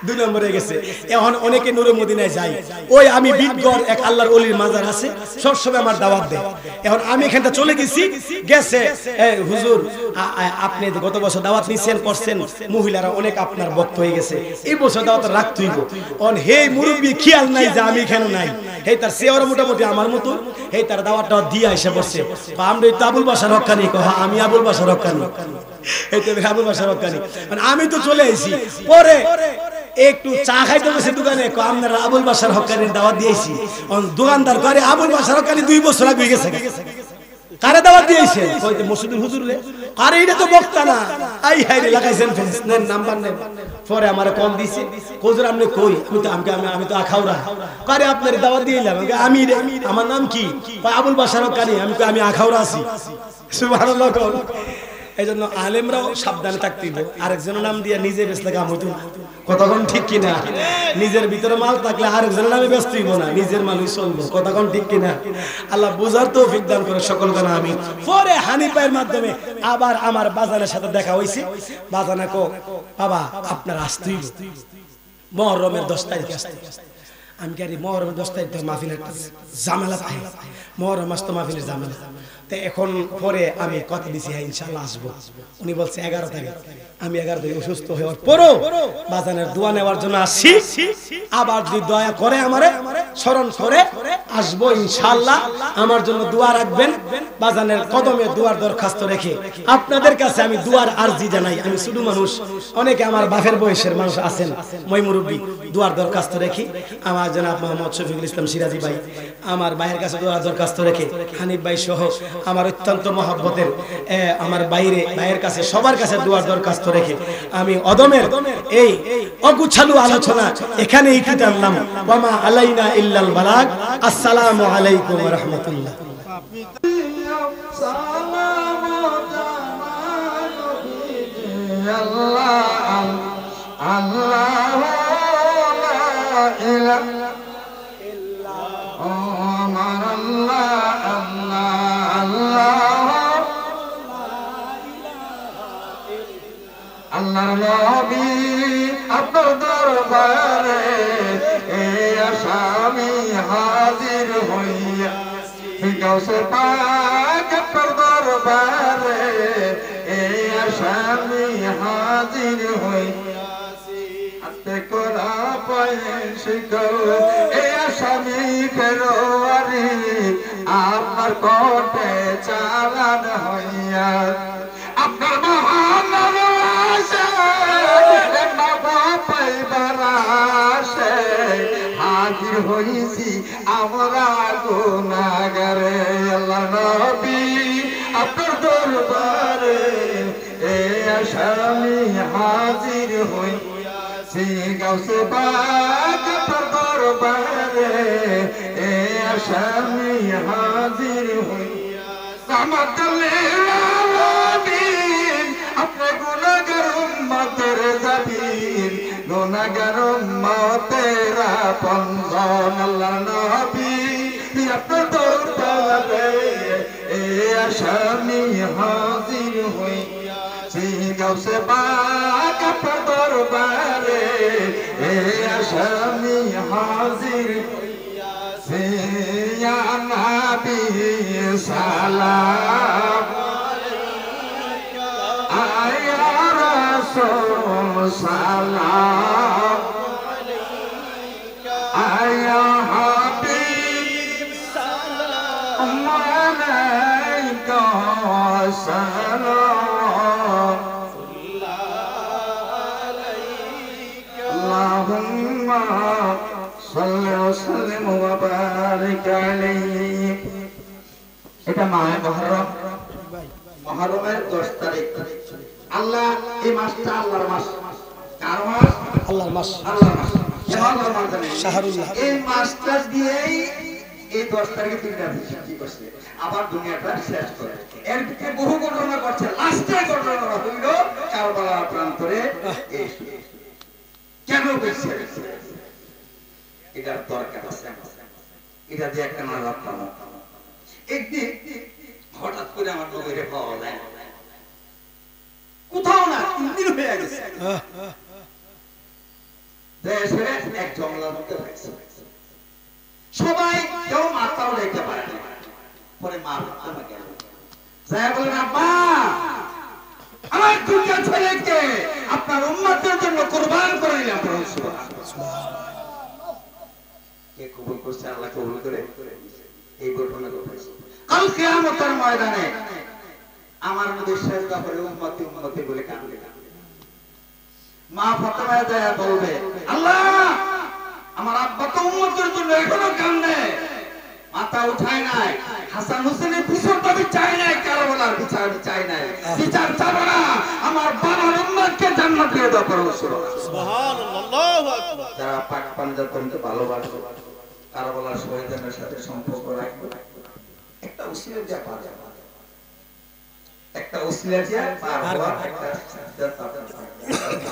দুই নম্বরে গেছে। এখন অনেকে নূরে মদিনায় যায়, ওই আমি বিদগড় এক আল্লাহর ওলির মাজার আছে, সবসময় আমার দাওয়াত দেয়। এখন আমি এখানটা চলে গেছি, গেছে হুজুর আপনি গত বছর দাওয়াত নিছেন করছেন, মহিলারা অনেক আপনার ভক্ত হয়ে গেছে, এই বছর দাওয়াত রাখতে হইব। অন হে মুরব্বী খেয়াল নাই যে আমি এখানে নাই, হে তার চেহারা মোটামুটি আমার মতো, হে তার দাওয়াতটা দিয়ে এসে বসছে। আমরা তো আবুল বাশার হক্কানি, আমি আবুল বাশার হক্কানি, এই তো আবুল বাশার হক্কানি। আমি তো চলে আইছি। পরে একটু চা খাইতে গেছে দোকানে, আপনারা আবুল বাশার হক্কানির দাওয়াত দিয়েছি। দোকানদার করে আবুল বাশার হক্কানি 2 বছর আগে গেছে, কারে দাওয়াত দিয়েছে? কইতে মসজিদের হুজুর রে। আরে এটা তো বক্তা না, আই হাই রে লাগাইছেন ফেস নেন নাম্বার নেন। পরে আমারে কল দিছে, হুজুর আপনি কই? আমি তো আখাউড়া। কারে আপনার দাওয়াত দিলাম, আমি আমার নাম কি? আবুল বাশার হক্কানি। আমি আখাউড়া আছি। সুবহানাল্লাহ। এইজন্য আলেমরাও সাবধানে থাকতে হবে। আরেকজনের নাম দিয়ে নিজে বেচলে কাম হইতো না, কতক্ষণ ঠিক কিনা? নিজের ভিতরে মাল থাকলে আরেকজনের নামে ব্যস্ত হইব না, নিজের মালই চলবো, কতক্ষণ ঠিক কিনা? আল্লাহ বুঝার তৌফিক দান করে সকল কানা আমি। পরে হানিফায়ের মাধ্যমে আবার আমার বাজানের সাথে দেখা হইছে। বাজানে কো বাবা আপনার আসতেই মুহররমের 10 তারিখে আসতে। আমি কি মুহররমের 10 তারিখ মাহফিলের ঝামেলা পাই, মুহররম মাস তো মাহফিলের ঝামেলা। তো এখন পরে আমি কথা দিছি হ্যাঁ ইনশাআল্লাহ আসবো। উনি বলছে 11 তারিখ। আমি 11 তারিখ অসুস্থ হওয়ার পরও বাজানের দোয়া নেওয়ার জন্য আসছি। আবার যদি দয়া করে আমারে স্মরণ করে আসবো ইনশাআল্লাহ। আমার জন্য দোয়া রাখবেন, বাজানের কদমে দোয়ার দরখাস্ত রেখে আপনাদের কাছে আমি দোয়ার আরজি জানাই। আমি ছোট মানুষ, অনেকে আমার বাপের বয়সের মানুষ আছেন, মই মুরব্বী, দোয়ার দরখাস্ত রেখে আমার জনাব মোহাম্মদ শফিকুল ইসলাম সিরাজি ভাই, আমার ভাইয়ের কাছে দোয়ার দরখাস্ত রেখে হানিফ ভাই সহ আমার অত্যন্ত মহব্বতের আমার ভাইয়ের কাছে সবার কাছে দোয়ার দরখাস্ত রেখে আমি অদমের এই অগুছালু আলোচনা এখানেই কি টানলাম। ওয়ামা আলাইনা ইল্লাল বালাগ। আসসালামু আলাইকুম ওয়া রাহমাতুল্লাহ। আল্লাহর নবী আপনার দরবারে এই আসামি হাজির হইয়া গাউসে পাক আপনার দরবারে এই আসামি হাজির হইয়া হাতে করা পায়ে শিকল এই আসামি ফেরোয়ারি আপনার কোটে চালান হইয়া আপনার মহান হাজির হইছি আমরা গুনাহগারে। আল্লাহ নবী আপনার দরবারে এই আসামি হাজির হইছি গাউসে পাক আপনার দরবারে এই আসামি হাজির হইছি আমাদের আপনার গুনাহগার উম্মতের জাবির গুনাহগার উম্মতের আপনজন। আল্লাহ নবী আপনার দরবারে এই আসামি হাজির হইছি গাউসে পাক আপনার দরবারে এই আসামি হাজির হইছি ইয়া নবী সালাম আয়া রাসূল সালাম আয়া হাবিব সালাম আলাইকা সালাম আল্লাহুম্মা সাল্লি ওয়া সাল্লিম ওয়া বারিক আলাইহি। এটা মাহে মুহররম, মুহররমের 10 তারিখ। আল্লাহ এই মাসটা আল্লাহর মাস। কার মাস? আল্লাহর মাস, আল্লাহর মাস, আল্লাহর মাস। শাহরুল্লাহ। এই মাসটা দিয়েই এই 10 তারিখে দুনিয়া সৃষ্টি করছে, আবার দুনিয়াটা শেষ করে। এর ভিতরে বহু ঘটনা ঘটছে। লাস্টে ঘটনা হইল কারবালার প্রান্তরে কেন করছে এটার দরকার আছে। এটা দিয়ে একটা না রাখতাম। একদিন হঠাৎ করে আমার নবীরে পাওয়া যায় কোথাও না, 3 দিন হয়ে গেছে। দেশে এক জঙ্গলের মধ্যে লাগছে, সবাই কেউ মাথাও রেখে পারে না। পরে মা আমার গেল যায় বলেন আব্বা আমার দুটা ছেলেকে আপনার উম্মতের জন্য কুরবান করে দিলাম। কে কবুল করছে? আল্লাহ কবুল করে। এই ঘটনা ঘটেছে কাল কিয়ামতের ময়দানে। আমার নবী সেজদা করে উম্মতি উম্মতি বলে কাঁদবে। মা ফাতেমা যায় বলবে আল্লাহ আমার আব্বা তো উম্মতের জন্য এখনো কাঁদে, মাথা উঠায় নাই। হাসান হোসেনের বিচারটা আমি চাই নাই, কারবালার বিচার আমি চাই নাই, বিচার চাবো না। আমার বাবার উম্মতকে জান্নাত দিয়ে দাও পড়ো সুবহানাল্লাহ আল্লাহু আকবার। যারা পাক পাঞ্জাতনকে ভালোবাসে, কারবালার শহীদদের সাথে সম্পর্ক রাখবে, একটা উসিলা দেয়া পাওয়া যাবে। একটা ওসিলা দিয়া পার হওয়ার একটা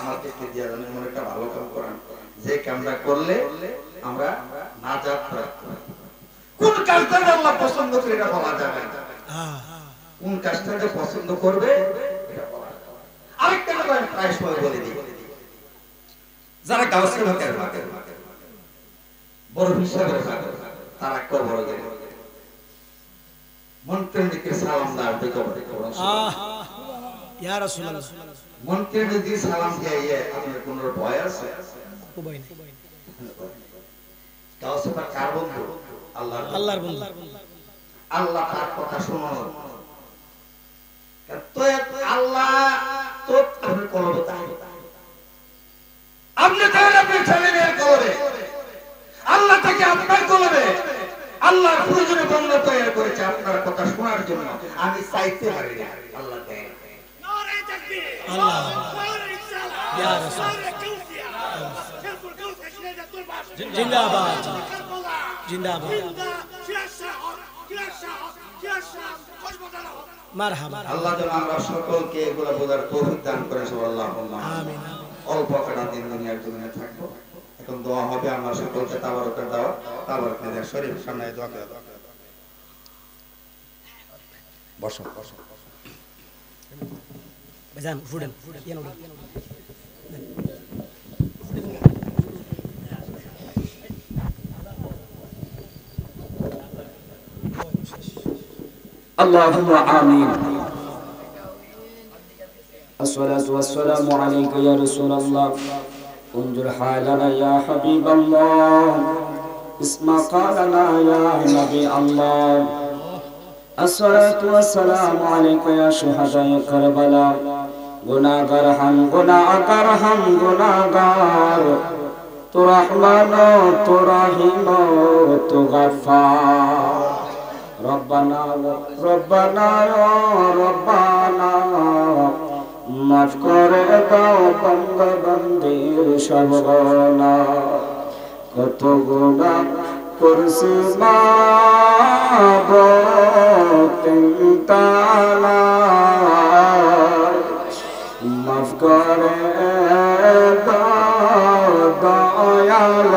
আমাকে দিয়া জানেন এমন একটা ভালো কাম করেন যে কামটা করলে আমরা নাজাত প্রাপ্ত। কোন কাজটা আল্লাহ পছন্দ করে এটা বলা যাবে না, কোন কাজটা যে পছন্দ করবে এটা বলা যাবে। আরেকটা কথা আমি প্রায় সময় বলে দিই, যারা গাউসে হকের বড় হিসাবের তারা কবর গেলে মন্ত্রীকে সালাম দাও কবরে কোরআন ইয়া রাসূলুল্লাহ মন্ত্রী যদি সালাম দিয়ে আপনার কোন ভয় আছে? ভয় নেই। গাউসে পাক কার বন্ধু? আল্লাহর বন্ধু। আল্লাহ তার কথা শুনো তো আল্লাহ তো আপনি কলবে তাই আপনি তাহলে আপনি ছেলে মেয়ের কলবে আল্লাহ তাকে আপনার কলবে আল্লাহর প্রয়োজনে বন্ধু তৈরি করেছে আপনার কথা শোনার জন্য। আমি চাইতে পারি না, আল্লাহ দেয়। নারে তাকবীর, আল্লাহ নারে রিসালাত, ইয়া রাসূল জিন্দাবাদ জিন্দাবাদ মারহাবা। আল্লাহ যেন আমরা সকলকে এগুলো বোঝার তৌফিক দান করেন, সুবহানাল্লাহ আমিন। অল্প কটা দিন দুনিয়ার জমিনে থাকবো, এখন দোয়া হবে। আমরা সকলকে তাবারকের দাওয়াত, তাবারক নবী শরীফ সামনে দোয়া করে দাও। বসো বসো বাজান ফুডেন ইয়ানো اللهم آمين. الصلاة والسلام عليك يا رسول الله. انظر حالنا يا حبيب الله. اسمع قالنا يا نبي الله. الصلاة والسلام عليك يا شهداء كربلاء. গুনাহগার হাম গুনাহগার তু রহমান তু রহিম তু গফফার। রব্বানা রব্বানা রব্বানা মাফ করে দাও বান্দা বান্দির সব গুনাহ। কত গুনাহ করছি মাবতেন্তানা মাফ করে দাও দয়াল